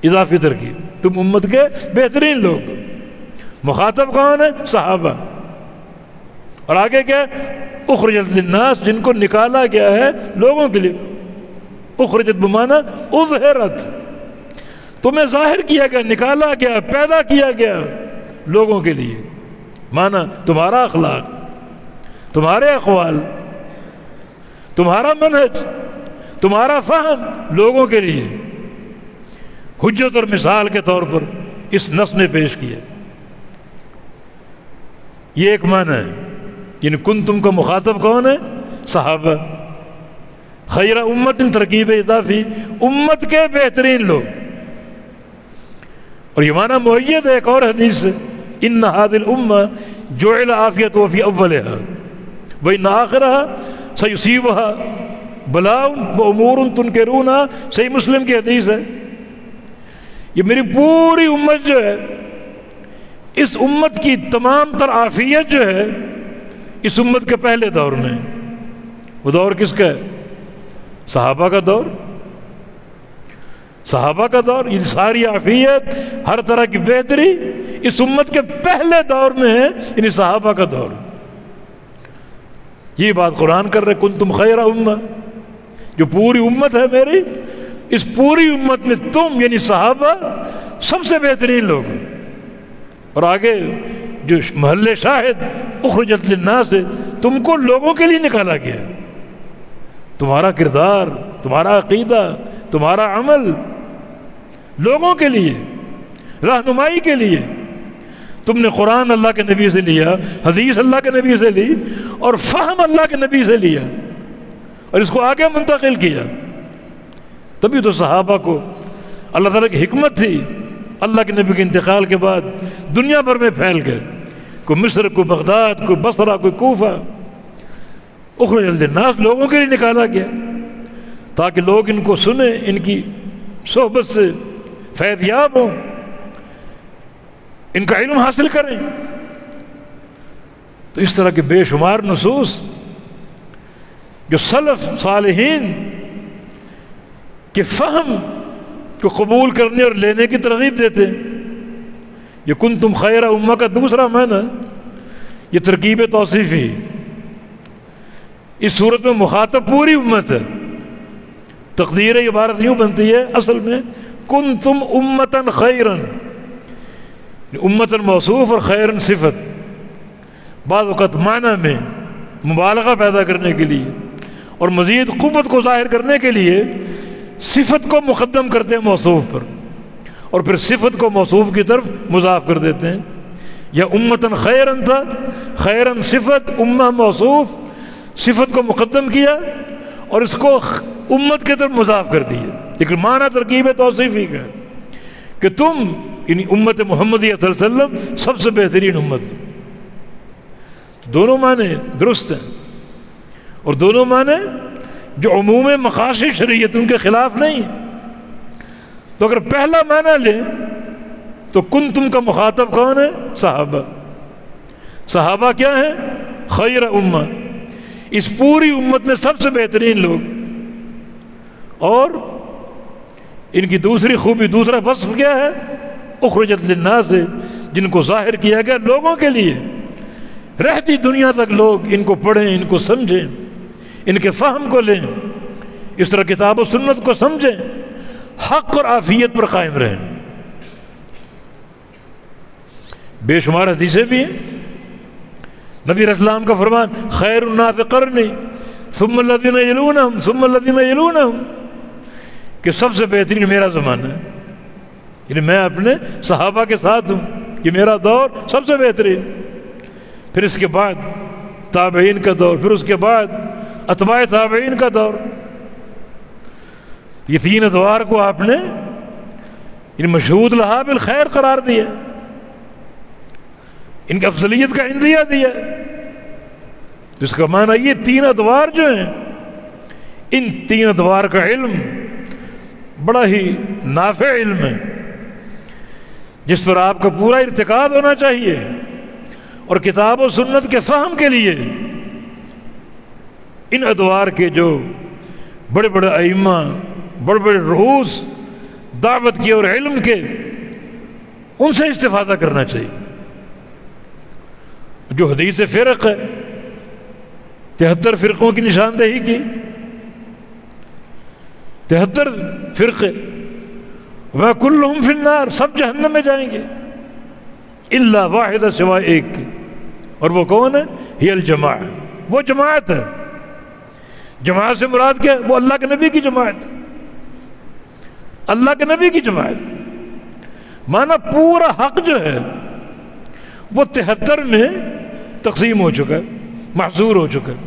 Speaker 1: اضافی ترکیب، تم امت کے بہترین لوگ۔ مخاطب کون ہے؟ صحابہ۔ اور آگے کیا؟ اخرجت للناس، جن کو نکالا گیا ہے لوگوں کے لیے۔ اخرجت بمعنی اظہرت، تمہیں ظاہر کیا گیا، نکالا گیا، پیدا کیا گیا لوگوں کے لیے۔ معنی تمہارا اخلاق، تمہارے اقوال، تمہارا منہج، تمہارا فہم لوگوں کے لیے حجت اور مثال کے طور پر اس نص نے پیش کیا۔ یہ ایک معنی ہے، یعنی کنتم کا مخاطب کون ہے؟ صحابہ۔ خیر امت ترکیب اضافی، امت کے بہترین لوگ۔ اور یہ معنی مؤید ہے ایک اور حدیث سے، ان هذه الامه جعل عافیت فی اولها وان آخرها سیصیبها بلاء وامور تنکرونها، صحیح مسلم کی حدیث ہے۔ یہ میری پوری امت جو ہے، اس امت کی تمام تر عافیت جو ہے اس امت کے پہلے دور میں، وہ دور کس کا ہے؟ صحابہ کا دور۔ صحابہ کا دور، یہ ساری عافیت، ہر طرح کی بہتری اس امت کے پہلے دور میں ہے، یعنی صحابہ کا دور۔ یہ بات قرآن کر رہے، کنتم خیر امہ، جو پوری امت ہے میری، اس پوری امت میں تم یعنی صحابہ سب سے بہترین لوگ ہیں۔ اور آگے جو محل شاہد اخرجت للناس ہے، تم کو لوگوں کے لیے نکالا گیا، تمہارا کردار، تمہارا عقیدہ، تمہارا عمل لوگوں کے لیے، رہنمائی کے لیے۔ تم نے قرآن اللہ کے نبی سے لیا، حدیث اللہ کے نبی سے لی، اور فہم اللہ کے نبی سے لیا، اور اس کو آگے منتقل کیا۔ تبھی تو صحابہ کو اللہ تعالیٰ کی حکمت تھی، اللہ کے نبی کے انتقال کے بعد دنیا بھر میں پھیل گئے، کوئی مصر، کوئی بغداد، کوئی بصرہ، کوئی کوفہ۔ اخرجت للناس، لوگوں کے لیے نکالا گیا تاکہ لوگ ان کو سنیں، ان کی صحبت سے فیض یاب ہوں، ان کا علم حاصل کریں۔ تو اس طرح کے بے شمار نصوص جو سلف صالحین کے فہم کو قبول کرنے اور لینے کی ترغیب دیتے ہیں۔ یہ کنتم خیر امہ کا دوسرا معنی، یہ ترکیب توصیفی۔ اس صورت میں مخاطب پوری امت ہے۔ تقدیر عبارت یوں بنتی ہے اصل میں، کنتم امتن خیرن، امتن موصوف اور خیرن صفت، بعض اوقات معنی میں مبالغہ پیدا کرنے کے لیے اور مزید قوت کو ظاہر کرنے کے لیے صفت کو مقدم کرتے ہیں موصوف پر، اور پھر صفت کو موصوف کی طرف مضاف کر دیتے ہیں۔ یا امتن خیرن تھا، خیرن صفت، امہ موصوف، صفت کو مقدم کیا اور اس کو امت کی طرف مضاف کر دیا، لیکن معنی ترکیب توصیفی کا ہے کہ تم یعنی امت محمدیہ صلی اللہ علیہ وسلم سب سے بہترین امت۔ دونوں معنی درست ہیں، اور دونوں معنی جو عموم مقاصد شریعت ان کے خلاف نہیں۔ تو اگر پہلا معنی لیں تو کنتم کا مخاطب کون ہے؟ صحابہ۔ صحابہ کیا ہیں؟ خیر امہ، اس پوری امت میں سب سے بہترین لوگ۔ اور ان کی دوسری خوبی، دوسرا وصف کیا ہے؟ اخرجت للناس، جن کو ظاہر کیا گیا لوگوں کے لیے، رہتی دنیا تک لوگ ان کو پڑھیں، ان کو سمجھیں، ان کے فہم کو لیں، اس طرح کتاب و سنت کو سمجھیں، حق اور عافیت پر قائم رہیں۔ بے شمار حدیثیں بھی ہیں، نبی علیہ السلام کا فرمان، خیر الناس قرنی ثم الذین یلونہم ثم الذین یلونہم، کہ سب سے بہترین میرا زمانہ ہے، یعنی میں اپنے صحابہ کے ساتھ ہوں، یہ میرا دور سب سے بہترین، پھر اس کے بعد تابعین کا دور، پھر اس کے بعد اتباع تابعین کا دور۔ یہ تین ادوار کو آپ نے ان مشہود لہا بالخیر قرار دیا، ان کی افضلیت کا اندیہ دیا۔ جس کا معنی یہ تین ادوار جو ہیں، ان تین ادوار کا علم بڑا ہی نافع علم ہے، جس پر آپ کا پورا ارتکاز ہونا چاہیے، اور کتاب و سنت کے فہم کے لیے ان ادوار کے جو بڑے بڑے ائمہ، بڑے بڑے رؤوس دعوت کی اور علم کے، ان سے استفادہ کرنا چاہیے۔ جو حدیث فرق ہے، 73 فرقوں کی نشاندہی کی، 73 فرقے، وہ کلہم فی النار، سب جہنم میں جائیں گے الا واحدہ، سوائے ایک کے، اور وہ کون ہے؟ ہی الجماعہ، وہ جماعت ہے۔ جماعت سے مراد کیا ہے؟ وہ اللہ کے نبی کی جماعت، اللہ کے نبی کی جماعت۔ مانا پورا حق جو ہے وہ 73 میں تقسیم ہو چکا ہے، محصور ہو چکا ہے۔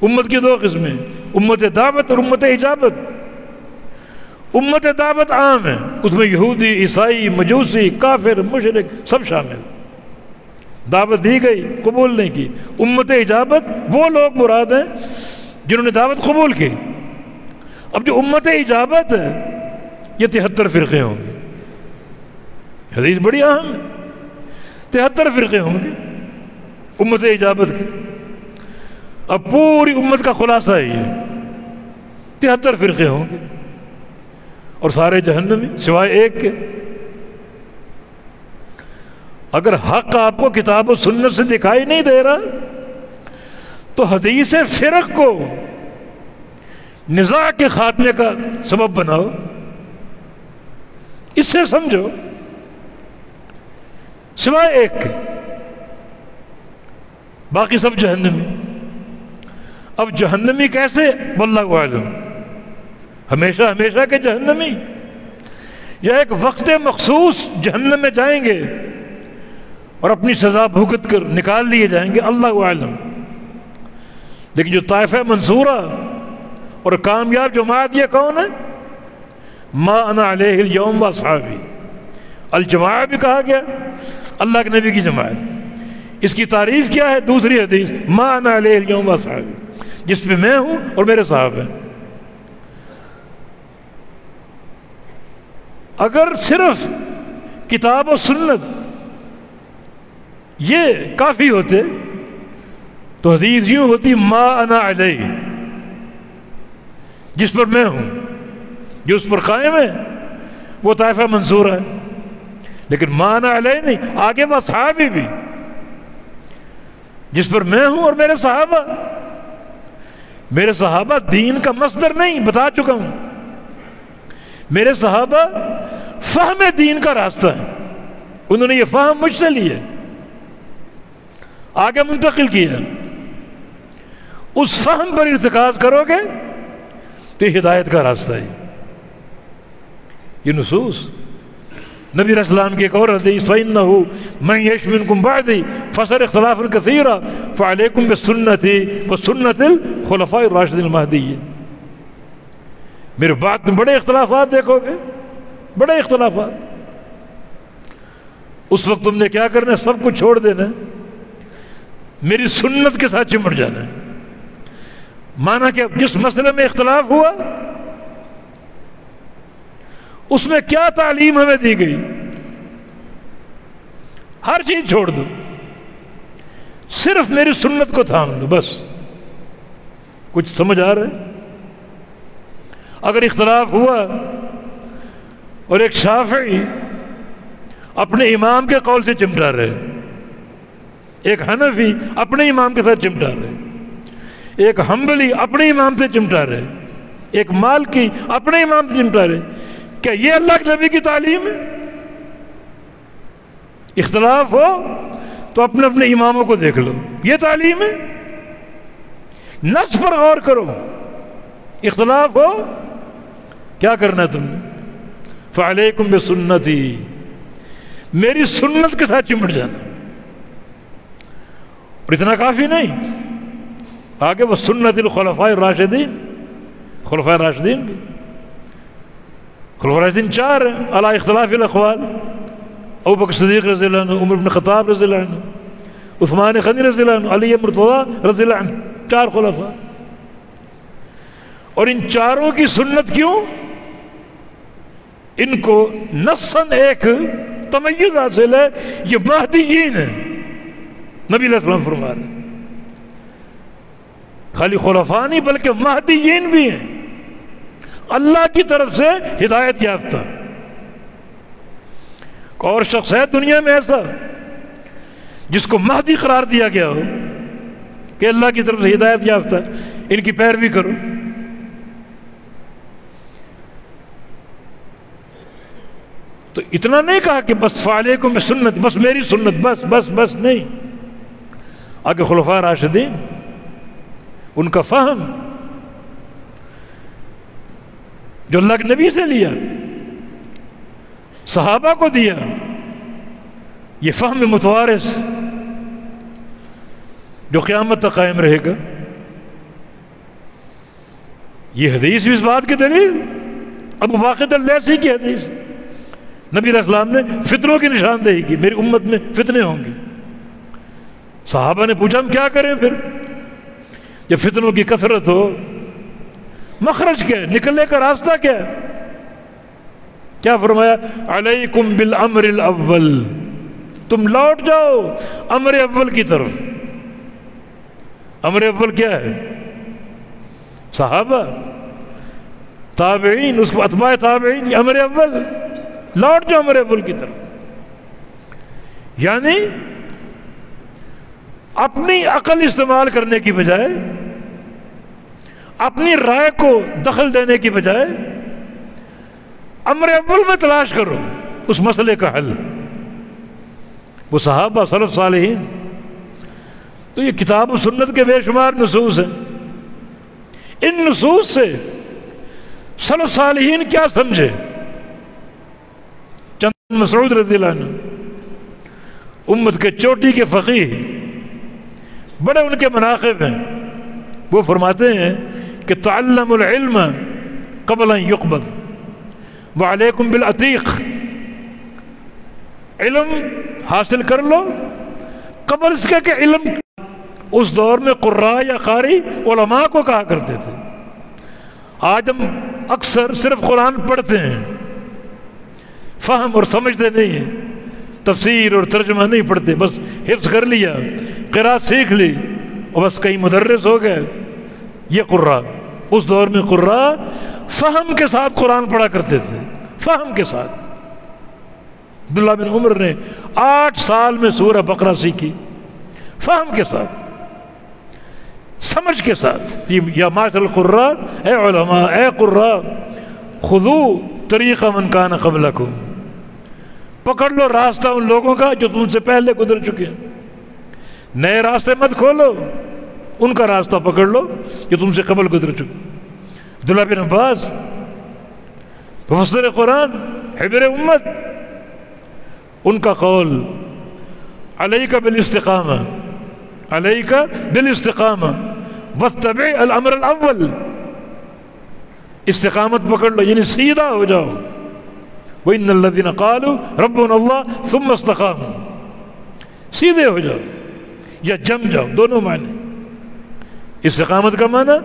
Speaker 1: امت کی 2 قسمیں، امت دعوت اور امت اجابت۔ امت دعوت عام ہے، اس میں یہودی، عیسائی، مجوسی، کافر، مشرک سب شامل، دعوت دی گئی، قبول نہیں کی۔ امت اجابت وہ لوگ مراد ہیں جنہوں نے دعوت قبول کی۔ اب جو امت اجابت ہے یہ 73 فرقے ہوں گے، حدیث بڑی اہم ہے، 73 فرقے ہوں گے امت اجابت کے۔ اب پوری امت کا خلاصہ ہے یہ، 73 فرقے ہوں گے اور سارے جہنمی سوائے ایک کے۔ اگر حق آپ کو کتاب و سنت سے دکھائی نہیں دے رہا تو حدیث فرق کو نزاع کے خاتمے کا سبب بناؤ، اس سے سمجھو، سوائے ایک کے باقی سب جہنمی۔ اب جہنمی کیسے؟ واللہ اعلم، ہمیشہ ہمیشہ کے جہنمی یا ایک وقت مخصوص جہنم میں جائیں گے اور اپنی سزا بھگت کر نکال لیے جائیں گے، اللہ اعلم۔ لیکن جو طائفہ منصورہ اور کامیاب جماعت یہ کون ہے؟ ما انا علیہ اليوم واصحابی، الجماعہ بھی کہا گیا، اللہ کے نبی کی جماعت۔ اس کی تعریف کیا ہے؟ دوسری حدیث، ما انا علیہ اليوم واصحابی، جس پہ میں ہوں اور میرے صحابہ ہیں۔ اگر صرف کتاب و سنت یہ کافی ہوتے تو حدیث یوں ہوتی، ما انا علیہ، جس پر میں ہوں، جو اس پر قائم ہے وہ طائفہ منصورہ ہے۔ لیکن ما انا علیہ نہیں، آگے وہ صحابی بھی، جس پر میں ہوں اور میرے صحابہ۔ میرے صحابہ دین کا مصدر نہیں، بتا چکا ہوں، میرے صحابہ فہم دین کا راستہ ہے، انہوں نے یہ فہم مجھ سے لیا، آگے منتقل کیا۔ اس فہم پر ارتکاز کرو گے تو یہ ہدایت کا راستہ ہے۔ یہ نصوص نبی علیہ السلام کی ایک اور حدیث، فَإِنَّهُ مَنْ يَعِشْ مِنْكُمْ بَعْدِي فَسَيَرَى اخْتِلَافًا كَثِيرًا فَعَلَيْكُمْ بِسُنَّتِي وَسُنَّةِ الْخُلَفَاءِ الرَّاشِدِينَ الْمَهْدِيِّينَ۔ میرے بات میں بڑے اختلافات دیکھو گے، بڑے اختلافات۔ اس وقت تم نے کیا کرنا ہے؟ سب کچھ چھوڑ دینا ہے، میری سنت کے ساتھ چمٹ جانا ہے۔ مانا کہ جس مسئلے میں اختلاف ہوا اس میں کیا تعلیم ہمیں دی گئی، ہر چیز چھوڑ دو، صرف میری سنت کو تھام لو، بس۔ کچھ سمجھ آ رہا ہے؟ اگر اختلاف ہوا اور ایک شافعی اپنے امام کے قول سے چمٹا رہے، ایک حنفی اپنے امام کے ساتھ چمٹا رہے، ایک حنبلی اپنے امام سے چمٹا رہے، ایک مالکی اپنے امام سے چمٹا رہے، کیا یہ اللہ کے نبی کی تعلیم ہے؟ اختلاف ہو تو اپنے اپنے اماموں کو دیکھ لو، یہ تعلیم ہے؟ نص پر غور کرو، اختلاف ہو کیا کرنا ہے تم نے؟ فعلیکم بسنتی، میری سنت کے ساتھ چمٹ جانا۔ اور اتنا کافی نہیں، آگے وہ سنت الخلفاء الراشدین، خلفاء راشدین بھی، خلفاء راشدین 4 ہیں علی اختلاف الاقوال، ابو بکر صدیق رضی اللہ عنہ، عمر بن خطاب رضی اللہ عنہ، عثمان غنی رضی اللہ عنہ، علی مرتضی رضی اللہ عنہ، 4 خلفاء۔ اور ان چاروں کی سنت کیوں؟ ان کو نصاً ایک تمیز حاصل ہے، یہ مہدیین ہیں، نبی علیہ السلام فرما رہے ہیں۔ خالی خلفاء نہیں بلکہ مہدیین بھی ہیں، اللہ کی طرف سے ہدایت یافتہ. اور شخص ہے دنیا میں ایسا جس کو مہدی قرار دیا گیا ہو کہ اللہ کی طرف سے ہدایت یافتہ، ان کی پیروی کرو. تو اتنا نہیں کہا کہ بس فعلیکم سنت، بس میری سنت، بس بس بس نہیں. آگے خلفاء راشدین، ان کا فہم جو اللہ کے نبی سے لیا، صحابہ کو دیا، یہ فہم متوارث جو قیامت تک قائم رہے گا. یہ حدیث بھی اس بات کی دلیل، ابو واقد اللیثی کی حدیث، نبی علیہ السلام نے فتنوں کی نشاندہی کی، میری امت میں فتنے ہوں گے. صحابہ نے پوچھا ہم کیا کریں پھر جب فتنوں کی کثرت ہو؟ مخرج کیا ہے، نکلنے کا راستہ کیا ہے؟ کیا فرمایا؟ علیکم بالامر الاول، تم لوٹ جاؤ امر اول کی طرف. امر اول کیا ہے؟ صحابہ، تابعین، اس کو اتباع تابعین، یہ امر اول. لوٹ جاؤ امر اول کی طرف. یعنی اپنی عقل استعمال کرنے کی بجائے، اپنی رائے کو دخل دینے کی بجائے امر اول میں تلاش کرو اس مسئلے کا حل. وہ صحابہ، سلف صالحین. تو یہ کتاب و سنت کے بے شمار نصوص ہیں. ان نصوص سے سلف صالحین کیا سمجھے؟ چند مسعود رضی اللہ عنہ، امت کے چوٹی کے فقیہ، بڑے ان کے مناقب ہیں. وہ فرماتے ہیں کہ تعلموا العلم قبل ان يقبض وعلیکم بالعتیق. علم حاصل کر لو قبل اس کے کہ علم. اس دور میں قراء یا قاری علماء کو کہا کرتے تھے. آج ہم اکثر صرف قرآن پڑھتے ہیں، فہم اور سمجھتے نہیں ہیں، تفسیر اور ترجمہ نہیں پڑھتے، بس حفظ کر لیا، قراءت سیکھ لی اور بس کہیں مدرس ہو گئے. یہ قراء. اس دور میں قراء فہم کے ساتھ قرآن پڑھا کرتے تھے، فہم کے ساتھ. عبداللہ بن عمر نے 8 سال میں سورہ بقرہ سیکھی، فہم کے ساتھ، سمجھ کے ساتھ. یا معاشر القراء، اے علماء، اے قراء، خذو طریق من کان قبلکم، پکڑ لو راستہ ان لوگوں کا جو تم سے پہلے گزر چکے ہیں. نئے راستے مت کھولو، ان کا راستہ پکڑ لو جو تم سے قبل گزر چکے. عبداللہ بن عباس، مفسر قرآن، حبر امت، ان کا قول علیک بالاستقامہ، علیک بالاستقامہ واتبع الامر الاول. استقامت پکڑ لو یعنی سیدھا ہو جاؤ. وَإِنَّ الَّذِينَ قَالُوا رَبُّنَا اللَّهُ ثُمَّ اسْتَقَامُوا. سیدھے ہو جاؤ یا جم جاؤ، دونوں معنی. استقامت کا معنی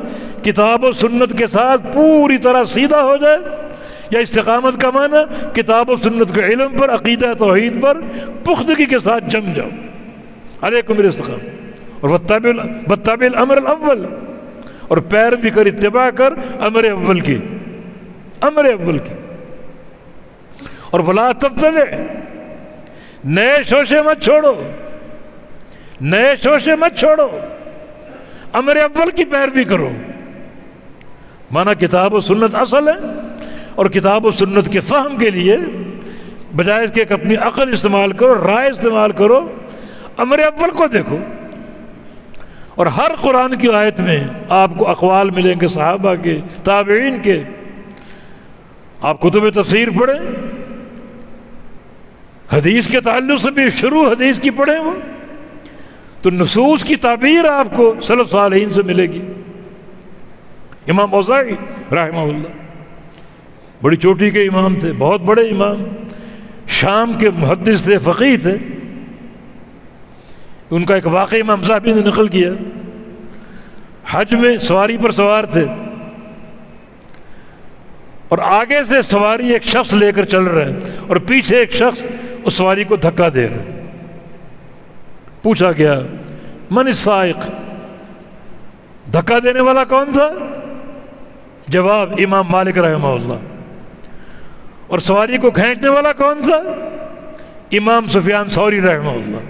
Speaker 1: کتاب و سنت کے ساتھ پوری طرح سیدھا ہو جائے، یا استقامت کا معنی کتاب و سنت کے علم پر، عقیدہ توحید پر پختگی کے ساتھ جم جاؤ. علیکم بالاستقامہ. اور واتبع الامر الاول، اور پیروی کر، اتباع کر امر اول کی، امر اول کی. اور ولا تبتدع، نئے شوشے مت چھوڑو، نئے شوشے مت چھوڑو، امر اول کی پیروی کرو. مانا کتاب و سنت اصل ہے، اور کتاب و سنت کے فہم کے لیے بجائے اس کے کہ اپنی عقل استعمال کرو، رائے استعمال کرو، امر اول کو دیکھو. اور ہر قرآن کی آیت میں آپ کو اقوال ملیں گے صحابہ کے، تابعین کے. آپ کتب تفسیر پڑھیں، حدیث کے تعلق سے بھی شروع حدیث کی پڑھیں، وہ تو نصوص کی تعبیر آپ کو سلف صالحین سے ملے گی. امام اوزاعی رحمہ اللہ بڑی چوٹی کے امام تھے، بہت بڑے امام، شام کے محدث تھے، فقیہ تھے. ان کا ایک واقعہ امام صاحبی نے نقل کیا. حج میں سواری پر سوار تھے اور آگے سے سواری ایک شخص لے کر چل رہا ہے اور پیچھے ایک شخص اس سواری کو دھکا دے رہا ہے. پوچھا گیا من السائق، دھکا دینے والا کون تھا؟ جواب امام مالک رحمہ اللہ. اور سواری کو کھینچنے والا کون تھا؟ امام سفیان ثوری رحمہ اللہ.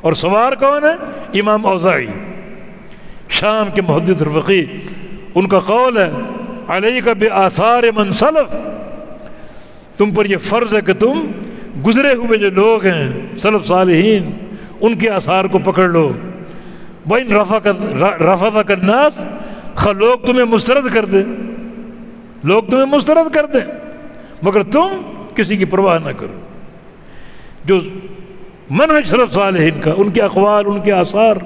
Speaker 1: اور سوار کون ہے؟ امام اوزاعی شام کے محدث اور فقیہ. ان کا قول ہے علیک بآثار من سلف، تم پر یہ فرض ہے کہ تم گزرے ہوئے جو لوگ ہیں سلف صالحین ان کے آثار کو پکڑ لو. وَإِن رَفَضَكَ النَّاسِ، لوگ تمہیں مسترد کر دیں، لوگ تمہیں مسترد کر دیں مگر تم کسی کی پرواہ نہ کرو. جو منہج سلف صالحین کا، ان کے اقوال، ان کے آثار،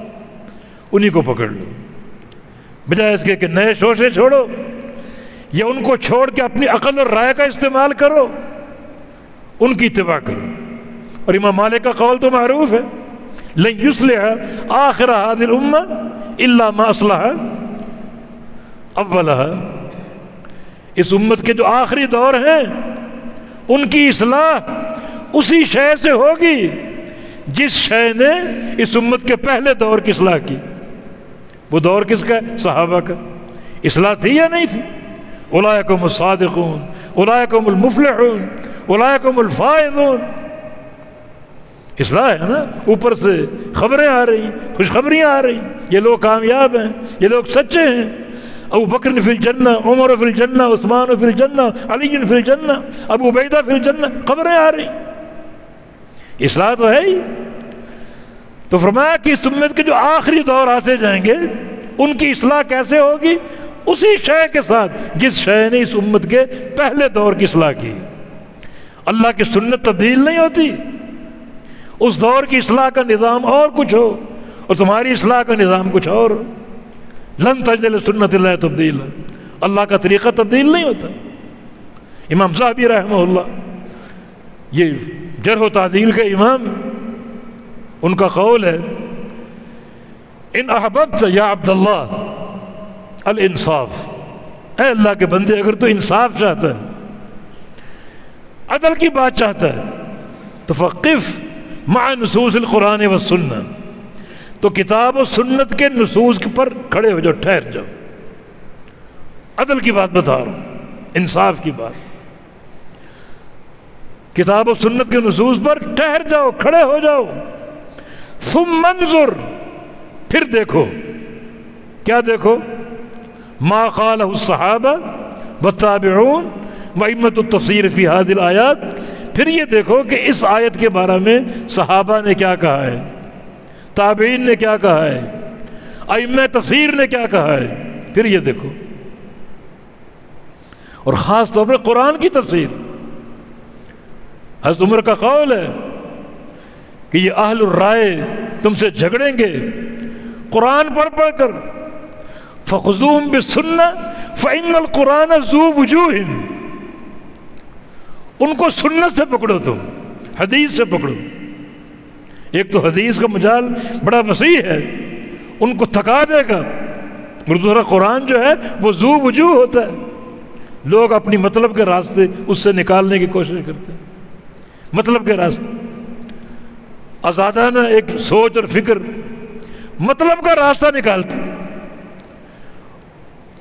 Speaker 1: انہی کو پکڑ لو، بجائے اس کے کہ نئے شوشے چھوڑو یا ان کو چھوڑ کے اپنی عقل اور رائے کا استعمال کرو، ان کی اتباع کرو. اور امام مالک کا قول تو معروف ہے لن یصلح آخر هذه الامه الا ما اصلح اولها. اس امت کے جو آخری دور ہیں ان کی اصلاح اسی شے سے ہوگی جس شے نے اس امت کے پہلے دور کی اصلاح کی. وہ دور کس کا ہے؟ صحابہ کا. اصلاح تھی یا نہیں تھی؟ اولئک هم الصادقون، اولئک هم المفلحون، اولئک هم الفائزون. اصلاح ہے نا. اوپر سے خبریں آ رہی، خوشخبریاں آ رہی، یہ لوگ کامیاب ہیں، یہ لوگ سچے ہیں. ابو بکر فی الجنہ، عمر فی الجنہ، عثمان فی الجنہ، علی فی الجنہ، ابو عبیدہ فی الجنہ، خبریں آ رہی. اصلاح تو ہے ہی. تو فرمایا کہ اس امت کے جو آخری دور آتے جائیں گے ان کی اصلاح کیسے ہوگی؟ اسی شے کے ساتھ جس شے نے اس امت کے پہلے دور کی اصلاح کی. اللہ کی سنت تبدیل نہیں ہوتی. اس دور کی اصلاح کا نظام اور کچھ ہو اور تمہاری اصلاح کا نظام کچھ اور. لن تجد لسنت اللہ تبدیلا، اللہ کا طریقہ تبدیل نہیں ہوتا. امام ذہبی رحمہ اللہ، یہ جرح و تعدیل کا امام، ان کا قول ہے ان احببت یا عبداللہ الانصاف، اے اللہ کے بندے اگر تو انصاف چاہتا ہے، عدل کی بات چاہتا ہے، تو فقف مع نصوص القرآن والسنہ، تو کتاب و سنت کے نصوص پر کھڑے ہو جاؤ، ٹھہر جاؤ. عدل کی بات بتا رہا ہوں، انصاف کی بات. کتاب و سنت کے نصوص پر ٹھہر جاؤ، کھڑے ہو جاؤ. ثم انظر، پھر دیکھو. کیا دیکھو؟ ما قالہ الصحابہ والتابعون وائمۃ التفسیر فی هذه الآیات. پھر یہ دیکھو کہ اس آیت کے بارے میں صحابہ نے کیا کہا ہے، تابعین نے کیا کہا ہے، ائمہ تفسیر نے کیا کہا ہے. پھر یہ دیکھو. اور خاص طور پر قرآن کی تفسیر. حضرت عمر کا قول ہے کہ یہ اہل الرائے تم سے جھگڑیں گے قرآن پر پڑھ کر. فخذوہم بالسنہ فإن القرآن ذو وجوہ، ان کو سنت سے پکڑو، تم حدیث سے پکڑو. ایک تو حدیث کا مجال بڑا وسیع ہے، ان کو تھکا دے گا. دوسرا قرآن جو ہے وہ ذو وجوہ ہوتا ہے. لوگ اپنی مطلب کے راستے اس سے نکالنے کی کوشش کرتے ہیں، مطلب کے راستے، آزادانہ ایک سوچ اور فکر مطلب کا راستہ نکالتے.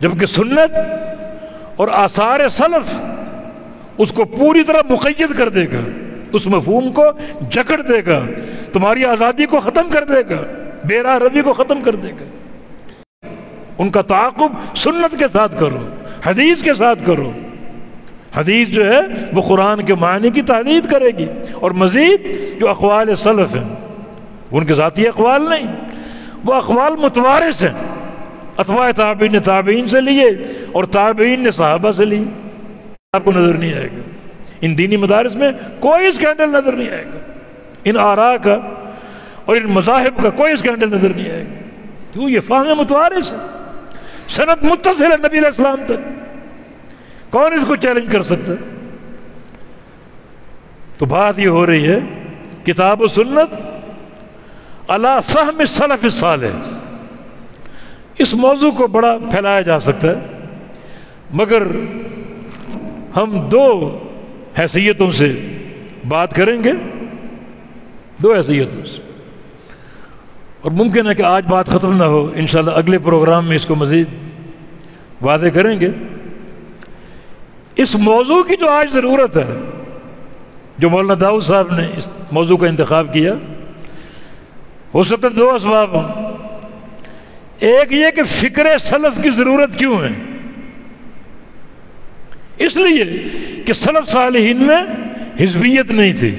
Speaker 1: جبکہ سنت اور آثار سلف اس کو پوری طرح مقید کر دے گا، اس مفہوم کو جکڑ دے گا، تمہاری آزادی کو ختم کر دے گا، بے راہ روی کو ختم کر دے گا. ان کا تعاقب سنت کے ساتھ کرو، حدیث کے ساتھ کرو. حدیث جو ہے وہ قرآن کے معنی کی تحدید کرے گی. اور مزید جو اقوال سلف ہیں ان کے ذاتی اقوال نہیں، وہ اقوال متوارث ہیں. اتباع تابعین نے تابعین سے لیے اور تابعین نے صحابہ سے لیے. آپ کو نظر نہیں آئے گا ان دینی مدارس میں کوئی اسکینڈل نظر نہیں آئے گا. ان آراء کا اور ان مذاہب کا کوئی اسکینڈل نظر نہیں آئے گا. کیوں؟ یہ فہم متوارث ہے، سند متصل ہے نبی علیہ السلام تک. کون اس کو چیلنج کر سکتا ہے؟ تو بات یہ ہو رہی ہے کتاب و سنت علی فہم السلف الصالح. اس موضوع کو بڑا پھیلایا جا سکتا ہے، مگر ہم دو حیثیتوں سے بات کریں گے، دو حیثیتوں سے. اور ممکن ہے کہ آج بات ختم نہ ہو، انشاءاللہ اگلے پروگرام میں اس کو مزید واضح کریں گے. اس موضوع کی جو آج ضرورت ہے، جو مولانا داؤد صاحب نے اس موضوع کا انتخاب کیا، ہو سکتا ہے 2 اسباب ہوں۔ ایک یہ کہ فکر سلف کی ضرورت کیوں ہے؟ اس لیے کہ سلف صالحین میں حزبیت نہیں تھی،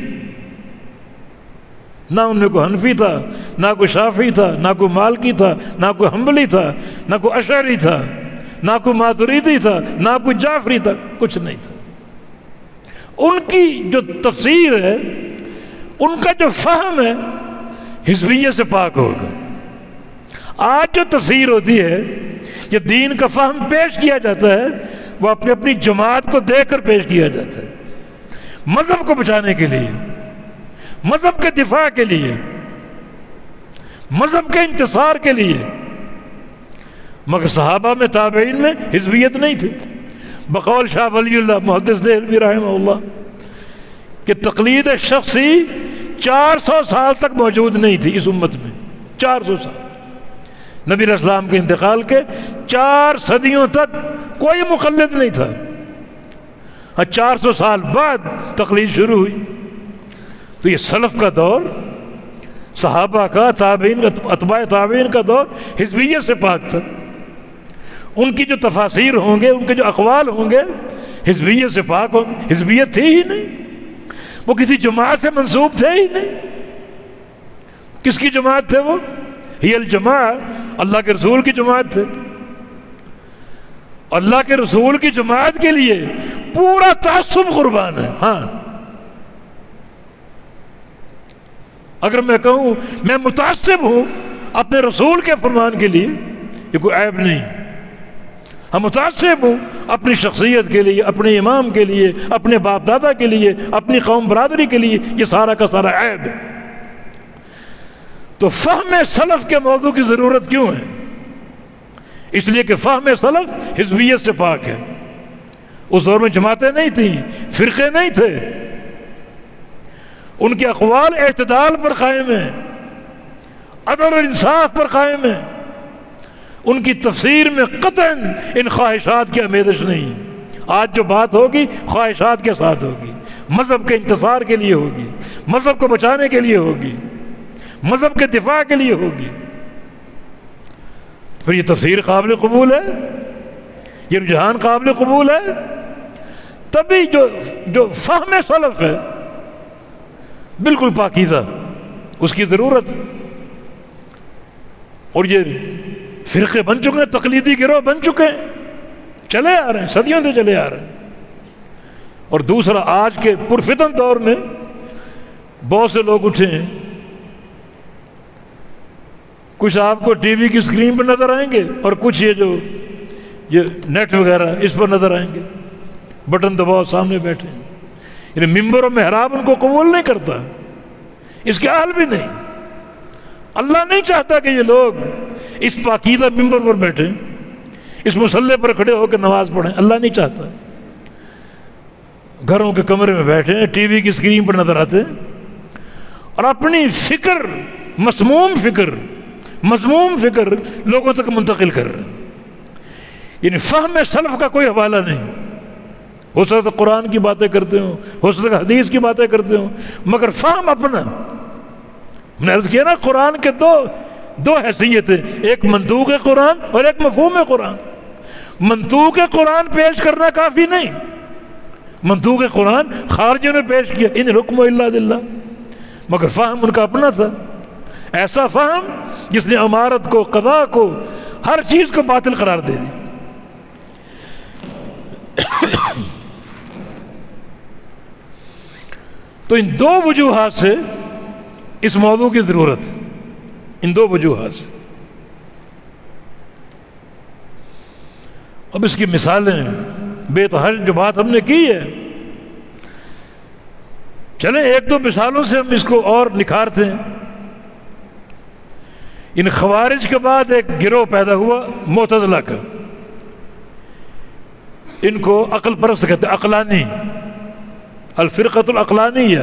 Speaker 1: نہ ان میں کوئی حنفی تھا، نہ کوئی شافعی تھا، نہ کوئی مالکی تھا، نہ کوئی حنبلی تھا، نہ کوئی اشعری تھا، نہ کوئی ماتریدی تھا، نہ کوئی جعفری تھا، کچھ نہیں تھا۔ ان کی جو تفسیر ہے، ان کا جو فہم ہے، حزبیت سے پاک ہوگا۔ آج جو تفسیر ہوتی ہے، یہ دین کا فہم پیش کیا جاتا ہے، وہ اپنی اپنی جماعت کو دیکھ کر پیش کیا جاتا ہے، مذہب کو بچانے کے لیے، مذہب کے دفاع کے لیے، مذہب کے انتصار کے لیے۔ مگر صحابہ میں، تابعین میں حزبیت نہیں تھی۔ بقول شاہ ولی اللہ محدث دہلوی رحمہ اللہ کہ تقلید شخصی 400 سال تک موجود نہیں تھی اس امت میں، 400 سال، نبی علیہ السلام کے انتقال کے 4 صدیوں تک کوئی مقلد نہیں تھا۔ 400 سال بعد تقلید شروع ہوئی۔ تو یہ سلف کا دور، صحابہ کا، تابعین کا، اتباع تابعین کا دور حزبیت سے پاک تھا۔ ان کی جو تفاسیر ہوں گے، ان کے جو اقوال ہوں گے، حزبیت سے پاک ہوں گے۔ حزبیت تھی ہی نہیں، وہ کسی جماعت سے منسوب تھے ہی نہیں۔ کس کی جماعت تھے وہ؟ ہی الجماعہ، اللہ کے رسول کی جماعت تھے۔ اللہ کے رسول کی جماعت کے لیے پورا تعصب قربان ہے۔ ہاں، اگر میں کہوں میں متعصب ہوں اپنے رسول کے فرمان کے لیے، یہ کوئی عیب نہیں۔ ہم متعصب ہوں اپنی شخصیت کے لیے، اپنے امام کے لیے، اپنے باپ دادا کے لیے، اپنی قوم برادری کے لیے، یہ سارا کا سارا عیب ہے۔ تو فہم سلف کے موضوع کی ضرورت کیوں ہے؟ اس لیے کہ فہم سلف حزبیت سے پاک ہے۔ اس دور میں جماعتیں نہیں تھیں، فرقے نہیں تھے، ان کے اقوال اعتدال پر قائم ہیں، عدل اور انصاف پر قائم ہیں۔ ان کی تفسیر میں قطعاً ان خواہشات کی آمیزش نہیں۔ آج جو بات ہوگی خواہشات کے ساتھ ہوگی، مذہب کے انتصار کے لیے ہوگی، مذہب کو بچانے کے لیے ہوگی، مذہب کے دفاع کے لیے ہوگی۔ پھر یہ تفسیر قابل قبول ہے، یہ رجحان قابل قبول ہے۔ تبھی جو فہم سلف ہے بالکل پاکیزہ، اس کی ضرورت ہے۔ اور یہ فرقے بن چکے ہیں، تقلیدی گروہ بن چکے ہیں، چلے آ رہے ہیں، صدیوں سے چلے آ رہے ہیں۔ اور دوسرا، آج کے پرفتن دور میں بہت سے لوگ اٹھے ہیں، کچھ آپ کو ٹی وی کی اسکرین پر نظر آئیں گے، اور کچھ یہ نیٹ وغیرہ اس پر نظر آئیں گے، بٹن دباؤ سامنے بیٹھے ہیں۔ یعنی ممبر و محراب ان کو قبول نہیں کرتا، اس کے اہل بھی نہیں۔ اللہ نہیں چاہتا کہ یہ لوگ اس پاکیزہ ممبر پر بیٹھیں، اس مصلی پر کھڑے ہو کے نماز پڑھیں، اللہ نہیں چاہتا۔ گھروں کے کمرے میں بیٹھے ہیں، ٹی وی کی اسکرین پر نظر آتے ہیں، اور اپنی فکر، مذموم فکر لوگوں تک منتقل کر رہے ہیں۔ یعنی فہم سلف کا کوئی حوالہ نہیں۔ ہو سکتا ہے قرآن کی باتیں کرتے ہوں، ہو سکتا ہے حدیث کی باتیں کرتے ہوں، مگر فہم اپنا۔ میں نے عرض کیا نا، قرآن کے دو حیثیتیں، ایک منطوق قرآن اور ایک مفہوم قرآن۔ منطوق قرآن پیش کرنا کافی نہیں، منطوق قرآن خارجیوں نے پیش کیا، ان حکم الا للہ، مگر فہم ان کا اپنا تھا، ایسا فہم جس نے امارت کو، قضاء کو، ہر چیز کو باطل قرار دے دی۔ تو ان 2 وجوہات سے اس موضوع کی ضرورت ہے، ان 2 وجوہات سے۔ اب اس کی مثالیں بے تحاشا جو بات ہم نے کی ہے، چلیں 1-2 مثالوں سے ہم اس کو اور نکھارتے ہیں۔ ان خوارج کے بعد ایک گروہ پیدا ہوا معتزلہ کا، ان کو عقل پرست کہتے ہیں، عقلانی، الفرقۃ العقلانیہ،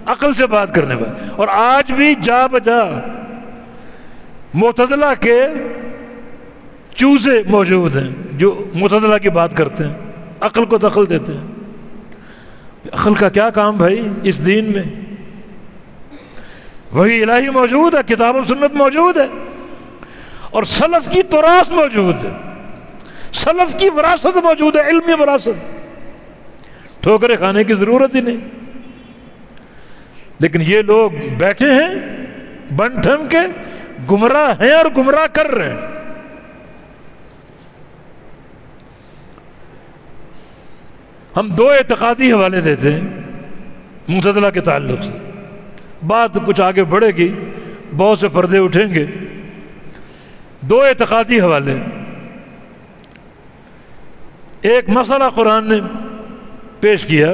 Speaker 1: عقل سے بات کرنے والے۔ اور آج بھی جا بجا معتزلہ کے چوزے موجود ہیں جو معتزلہ کی بات کرتے ہیں، عقل کو دخل دیتے ہیں. عقل کا کیا کام بھائی اس دین میں؟ وہی الہی موجود ہے، کتاب و سنت موجود ہے، اور سلف کی تراث موجود ہے، سلف کی وراثت موجود ہے، علمی وراثت. ٹھوکریں کھانے کی ضرورت ہی نہیں. لیکن یہ لوگ بیٹھے ہیں بن ٹھن کے، گمراہ ہیں اور گمراہ کر رہے ہیں. ہم دو اعتقادی حوالے دیتے ہیں معتزلہ کے تعلق سے. بات کچھ آگے بڑھے گی، بہت سے پردے اٹھیں گے. دو اعتقادی حوالے. ایک مسئلہ قرآن نے پیش کیا،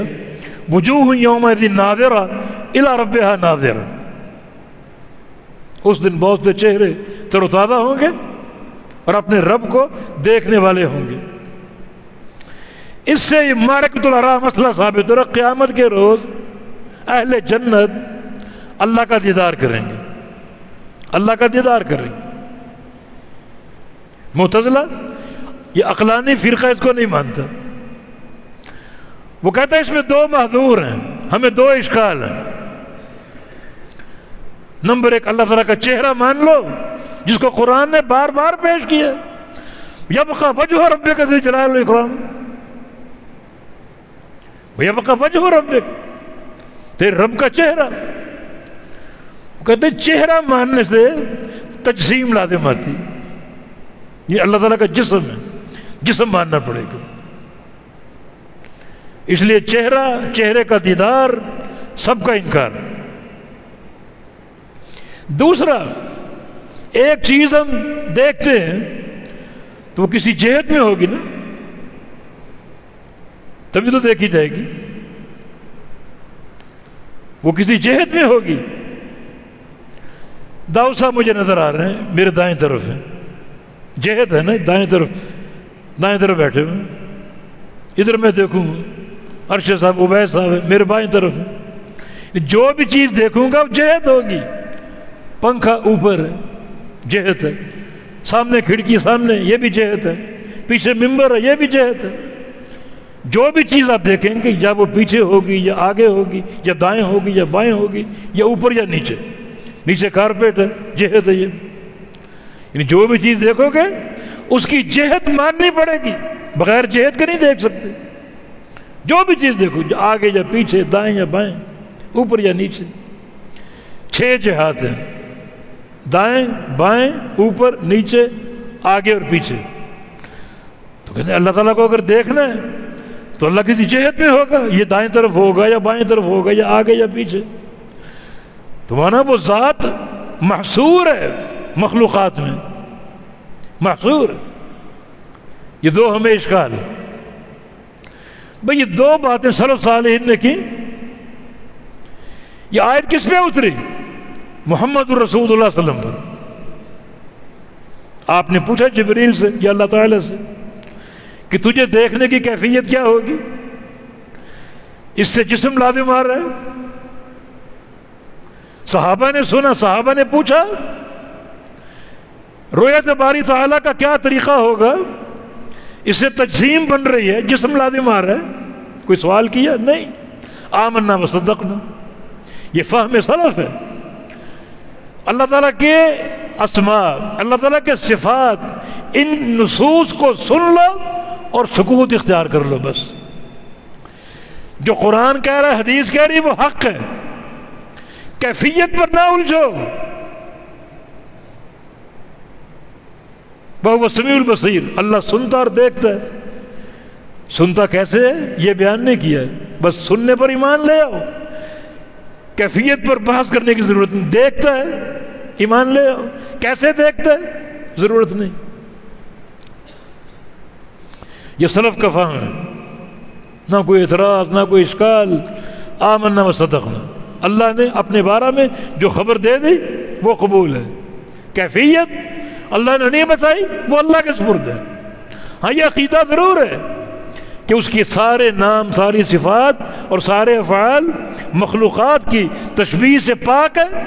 Speaker 1: وجوہ یومئذ ناظرہ الی ربہا ناظرہ. اس دن بہت سے چہرے تر و تازہ ہوں گے اور اپنے رب کو دیکھنے والے ہوں گے. اس سے یہ معرکۃ العراء مسئلہ ثابت ہو رہا، قیامت کے روز اہل جنت اللہ کا دیدار کریں گے، اللہ کا دیدار کریں گے. معتزلہ یہ عقلانی فرقہ اس کو نہیں مانتا. وہ کہتا ہے اس میں دو محظور ہیں، ہمیں دو اشکال ہیں. نمبر ایک، اللہ تعالیٰ کا چہرہ مان لو جس کو قرآن نے بار بار پیش کیا، یبقى وجہ ربک ذی الجلال والاکرام، یبقى وجہ ربک، تیرے رب کا چہرہ. وہ کہتے ہیں چہرہ ماننے سے تجسیم لازم آتی. یہ اللہ تعالیٰ کا جسم ہے، جسم ماننا پڑے گا. اس لیے چہرے کا دیدار، سب کا انکار. دوسرا، ایک چیز ہم دیکھتے ہیں تو وہ کسی جہت میں ہوگی نا، تبھی تو دیکھی جائے گی. وہ کسی جہت میں ہوگی. داؤد صاحب مجھے نظر آ رہے ہیں، میرے دائیں طرف ہیں، جہت ہے نا، دائیں طرف بیٹھے ہوئے. ادھر میں دیکھوں ارشد صاحب، عبید صاحب ہے، میرے بائیں طرف ہے. جو بھی چیز دیکھوں گا وہ جہت ہوگی. پنکھا اوپر ہے، جہت ہے. سامنے کھڑکی، سامنے، یہ بھی جہت ہے. پیچھے ممبر ہے، یہ بھی جہت ہے. جو بھی چیز آپ دیکھیں گے، یا وہ پیچھے ہوگی یا آگے ہوگی، یا دائیں ہوگی یا بائیں ہوگی، یا اوپر یا نیچے. نیچے کارپیٹ ہے، جہت ہے. یہ یعنی جو بھی چیز دیکھو گے اس کی جہت ماننی پڑے گی، بغیر جہت کے نہیں دیکھ سکتے. جو بھی چیز دیکھو، آگے یا پیچھے، دائیں یا بائیں، اوپر یا نیچے. 6 جہات ہیں، دائیں بائیں اوپر نیچے آگے اور پیچھے. تو کہتے ہیں اللہ تعالیٰ کو اگر دیکھنا ہے تو اللہ کسی جہت میں ہوگا، یہ دائیں طرف ہوگا یا بائیں طرف ہوگا یا آگے یا پیچھے. تو مانا وہ ذات محصور ہے مخلوقات میں، محصور. یہ دو ہمیں اشکال ہے. بھئی یہ دو باتیں سلف صالحین نے کی. یہ آیت کس پہ اتری؟ محمد الرسول اللہ صلی اللہ علیہ وسلم پر. آپ نے پوچھا جبریل سے یا اللہ تعالیٰ سے کہ تجھے دیکھنے کی کیفیت کیا ہوگی؟ اس سے جسم لازم آ رہا ہے. صحابہ نے سنا، صحابہ نے پوچھا رؤیت باری تعالیٰ کا کیا طریقہ ہوگا؟ اس سے تجسیم بن رہی ہے، جسم لازم آ رہا ہے. کوئی سوال کیا؟ نہیں. آمنا وصدقنا. یہ فہم سلف ہے. اللہ تعالیٰ کے اسماء، اللہ تعالیٰ کے صفات، ان نصوص کو سن لو اور سکوت اختیار کر لو. بس جو قرآن کہہ رہا ہے، حدیث کہہ رہی ہے، وہ حق ہے. کیفیت پر نہ الجھو. وہ سمیع البصیر، اللہ سنتا اور دیکھتا ہے. سنتا کیسے ہے یہ بیان نہیں کیا ہے، بس سننے پر ایمان لے آؤ. کیفیت پر بحث کرنے کی ضرورت نہیں. دیکھتا ہے، ایمان لے آؤ. کیسے دیکھتا ہے، ضرورت نہیں. یہ سلف کا فہم ہے. نہ کوئی اعتراض، نہ کوئی اشکال. آمنا وصدقنا. اللہ نے اپنے بارے میں جو خبر دے دی وہ قبول ہے. کیفیت اللہ نے نہیں بتائی، وہ اللہ کے سپرد ہے. ہاں یہ عقیدہ ضرور ہے کہ اس کے سارے نام، ساری صفات اور سارے افعال مخلوقات کی تشبیہ سے پاک ہے،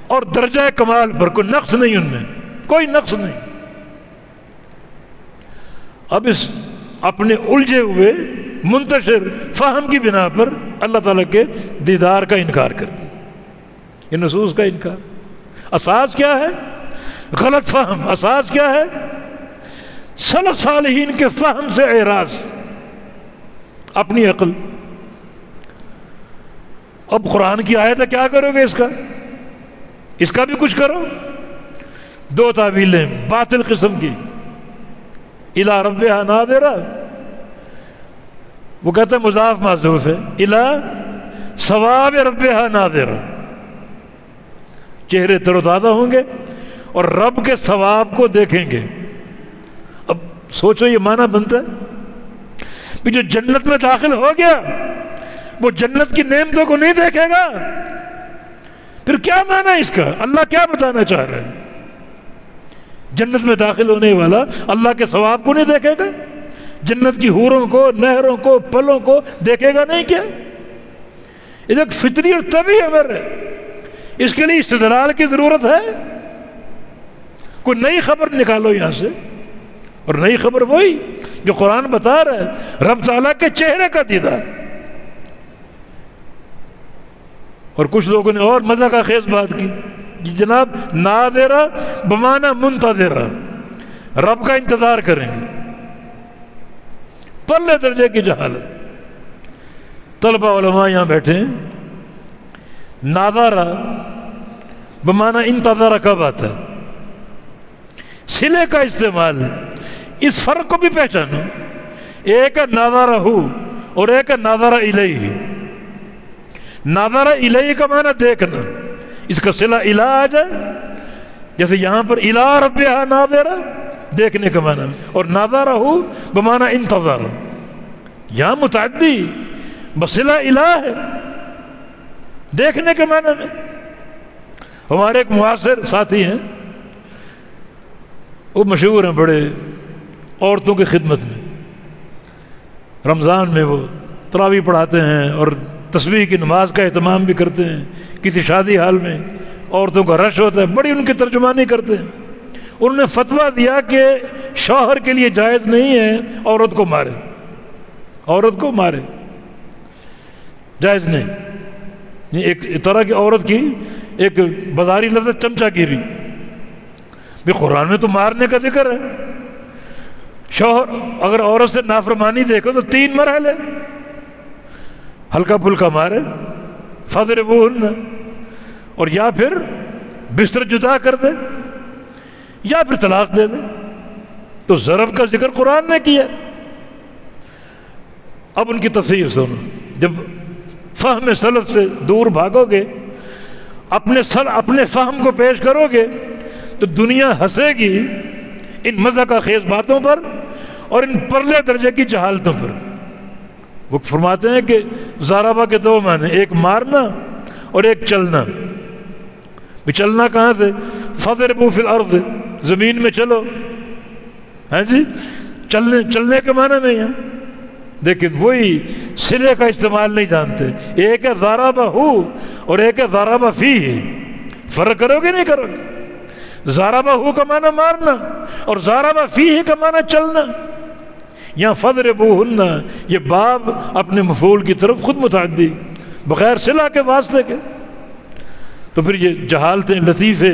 Speaker 1: اور درجہ کمال پر کوئی نقص نہیں، ان میں کوئی نقص نہیں. اب اس اپنے الجھے ہوئے منتشر فہم کی بنا پر اللہ تعالیٰ کے دیدار کا انکار کرتی، یہ نصوص کا انکار۔ اساس کیا ہے؟ غلط فہم۔ اساس کیا ہے؟ سلف صالحین کے فہم سے اعراض، اپنی عقل۔ اب قرآن کی آیت ہے، کیا کرو گے اس کا بھی کچھ کرو۔ دو تعویلیں باطل قسم کی، الی ربہا ناظرہ، وہ کہتا ہے مضاف محذوف ہے، الی ثواب ربہا ناظرہ، چہرے تر و تازہ ہوں گے اور رب کے ثواب کو دیکھیں گے۔ اب سوچو یہ معنی بنتا ہے کہ جو جنت میں داخل ہو گیا وہ جنت کی نعمتوں کو نہیں دیکھے گا، پھر کیا معنی اس کا؟ اللہ کیا بتانا چاہ رہے ہیں؟ جنت میں داخل ہونے والا اللہ کے ثواب کو نہیں دیکھے گا؟ جنت کی حوروں کو، نہروں کو، پلوں کو دیکھے گا نہیں کیا؟ یہ ایک فطری اور طبعی امر ہے، اس کے لیے استدلال کی ضرورت ہے؟ کوئی نئی خبر نکالو یہاں سے، اور نئی خبر وہی جو قرآن بتا رہا ہے، رب تعالیٰ کے چہرے کا دیدار۔ اور کچھ لوگوں نے اور مزہ کا خیز بات کی، جناب ناظرہ بمعنی منتظرہ، رب کا انتظار کریں گے۔ پلے درجے کی جہالت۔ طلبہ علماء یہاں بیٹھے ہیں، ناظرہ بمعنی انتظارہ کب آتا ہے؟ صلے کا استعمال، اس فرق کو بھی پہچانو، ایک ہے ناظرہ اور ایک ہے ناظرہ الیہ۔ ناظرہ الیہ کا معنی دیکھنا، اس کا صلہ الہ آ جائے، جیسے یہاں پر الہ ربہا ناظرہ، دیکھنے کا معنی، اور ناظرہ بمعنی انتظار، یہاں متعدی بصلہ الہ ہے، دیکھنے کے معنی میں۔ ہمارے ایک معاصر ساتھی ہیں، وہ مشہور ہیں بڑے عورتوں کی خدمت میں، رمضان میں وہ تراویح پڑھاتے ہیں اور تسبیح کی نماز کا اہتمام بھی کرتے ہیں۔ کسی شادی حال میں عورتوں کا رش ہوتا ہے، بڑی ان کی ترجمانی کرتے ہیں۔ انہوں نے فتویٰ دیا کہ شوہر کے لیے جائز نہیں ہے عورت کو مارے، عورت کو مارے جائز نہیں۔ ایک طرح کی عورت کی ایک بازاری لفظ چمچہ گیری، بھی قرآن میں تو مارنے کا ذکر ہے۔ شوہر اگر عورت سے نافرمانی دیکھو تو 3 مرحلے، ہلکا پھلکا مارے، فضربوہن، اور یا پھر بستر جدا کر دے، یا پھر طلاق دے دے۔ تو ضرب کا ذکر قرآن نے کیا۔ اب ان کی تفسیر سنو، جب فہم سلف سے دور بھاگو گے، اپنے فہم کو پیش کرو گے، تو دنیا ہنسے گی ان مزہ کا خیز باتوں پر اور ان پرلے درجے کی جہالتوں پر۔ وہ فرماتے ہیں کہ ضربہ کے 2 معنی، ایک مارنا اور ایک چلنا۔ چلنا کہاں سے؟ فضربوا فی الارض، زمین میں چلو، ہاں جی، چلنے کے معنی میں یہاں، لیکن وہی صلے کا استعمال نہیں جانتے۔ ایک ہے ضربہ اور ایک ہے ضربہ فیہ، فرق کرو گے نہیں کرو گے؟ ضربہ کا معنی مارنا اور ضربہ فیہ کا معنی چلنا۔ یہاں فضربوہن، یہ باب اپنے مفعول کی طرف خود متعدی، بغیر صلہ کے واسطے کے۔ تو پھر یہ جہالتیں، لطیفے،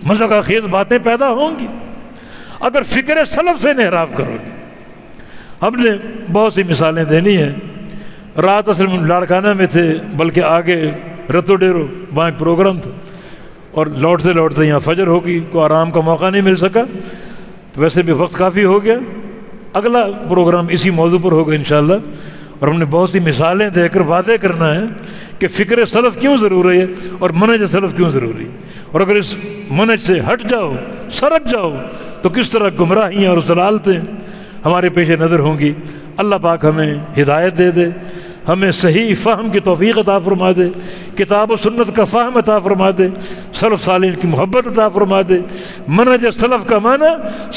Speaker 1: مزہ کا خیز باتیں پیدا ہوں گی اگر فکر سلف سے انحراف کرو گے۔ ہم نے بہت سی مثالیں دینی ہیں۔ رات اصل میں لاڑکانہ میں تھے، بلکہ آگے رتو ڈیرو وہاں ایک پروگرام تھا، اور لوٹتے لوٹتے یہاں فجر ہوگی، کوئی آرام کا موقع نہیں مل سکا، تو ویسے بھی وقت کافی ہو گیا۔ اگلا پروگرام اسی موضوع پر ہوگا انشاءاللہ، اور ہم نے بہت سی مثالیں دے کر واضح کرنا ہے کہ فکر سلف کیوں ضروری ہے اور منہج سلف کیوں ضروری ہے، اور اگر اس منہج سے ہٹ جاؤ، سرک جاؤ، تو کس طرح گمراہیاں اور ضلالتیں ہمارے پیش نظر ہوں گی۔ اللہ پاک ہمیں ہدایت دے دے، ہمیں صحیح فہم کی توفیق عطا فرما دے، کتاب و سنت کا فہم عطا فرما دے، سلف صالحین کی محبت عطا فرما دے۔ منہج سلف کا معنی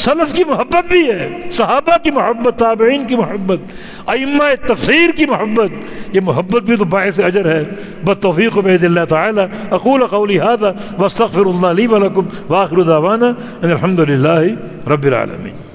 Speaker 1: سلف کی محبت بھی ہے، صحابہ کی محبت، تابعین کی محبت، ائمہ تفسیر کی محبت، یہ محبت بھی تو باعث اجر ہے۔ بالتوفیق بإذن اللہ تعالی اقول قولی ھذا واستغفر اللہ لی ولکم وآخر دعوانا ان الحمد للہ رب العالمین۔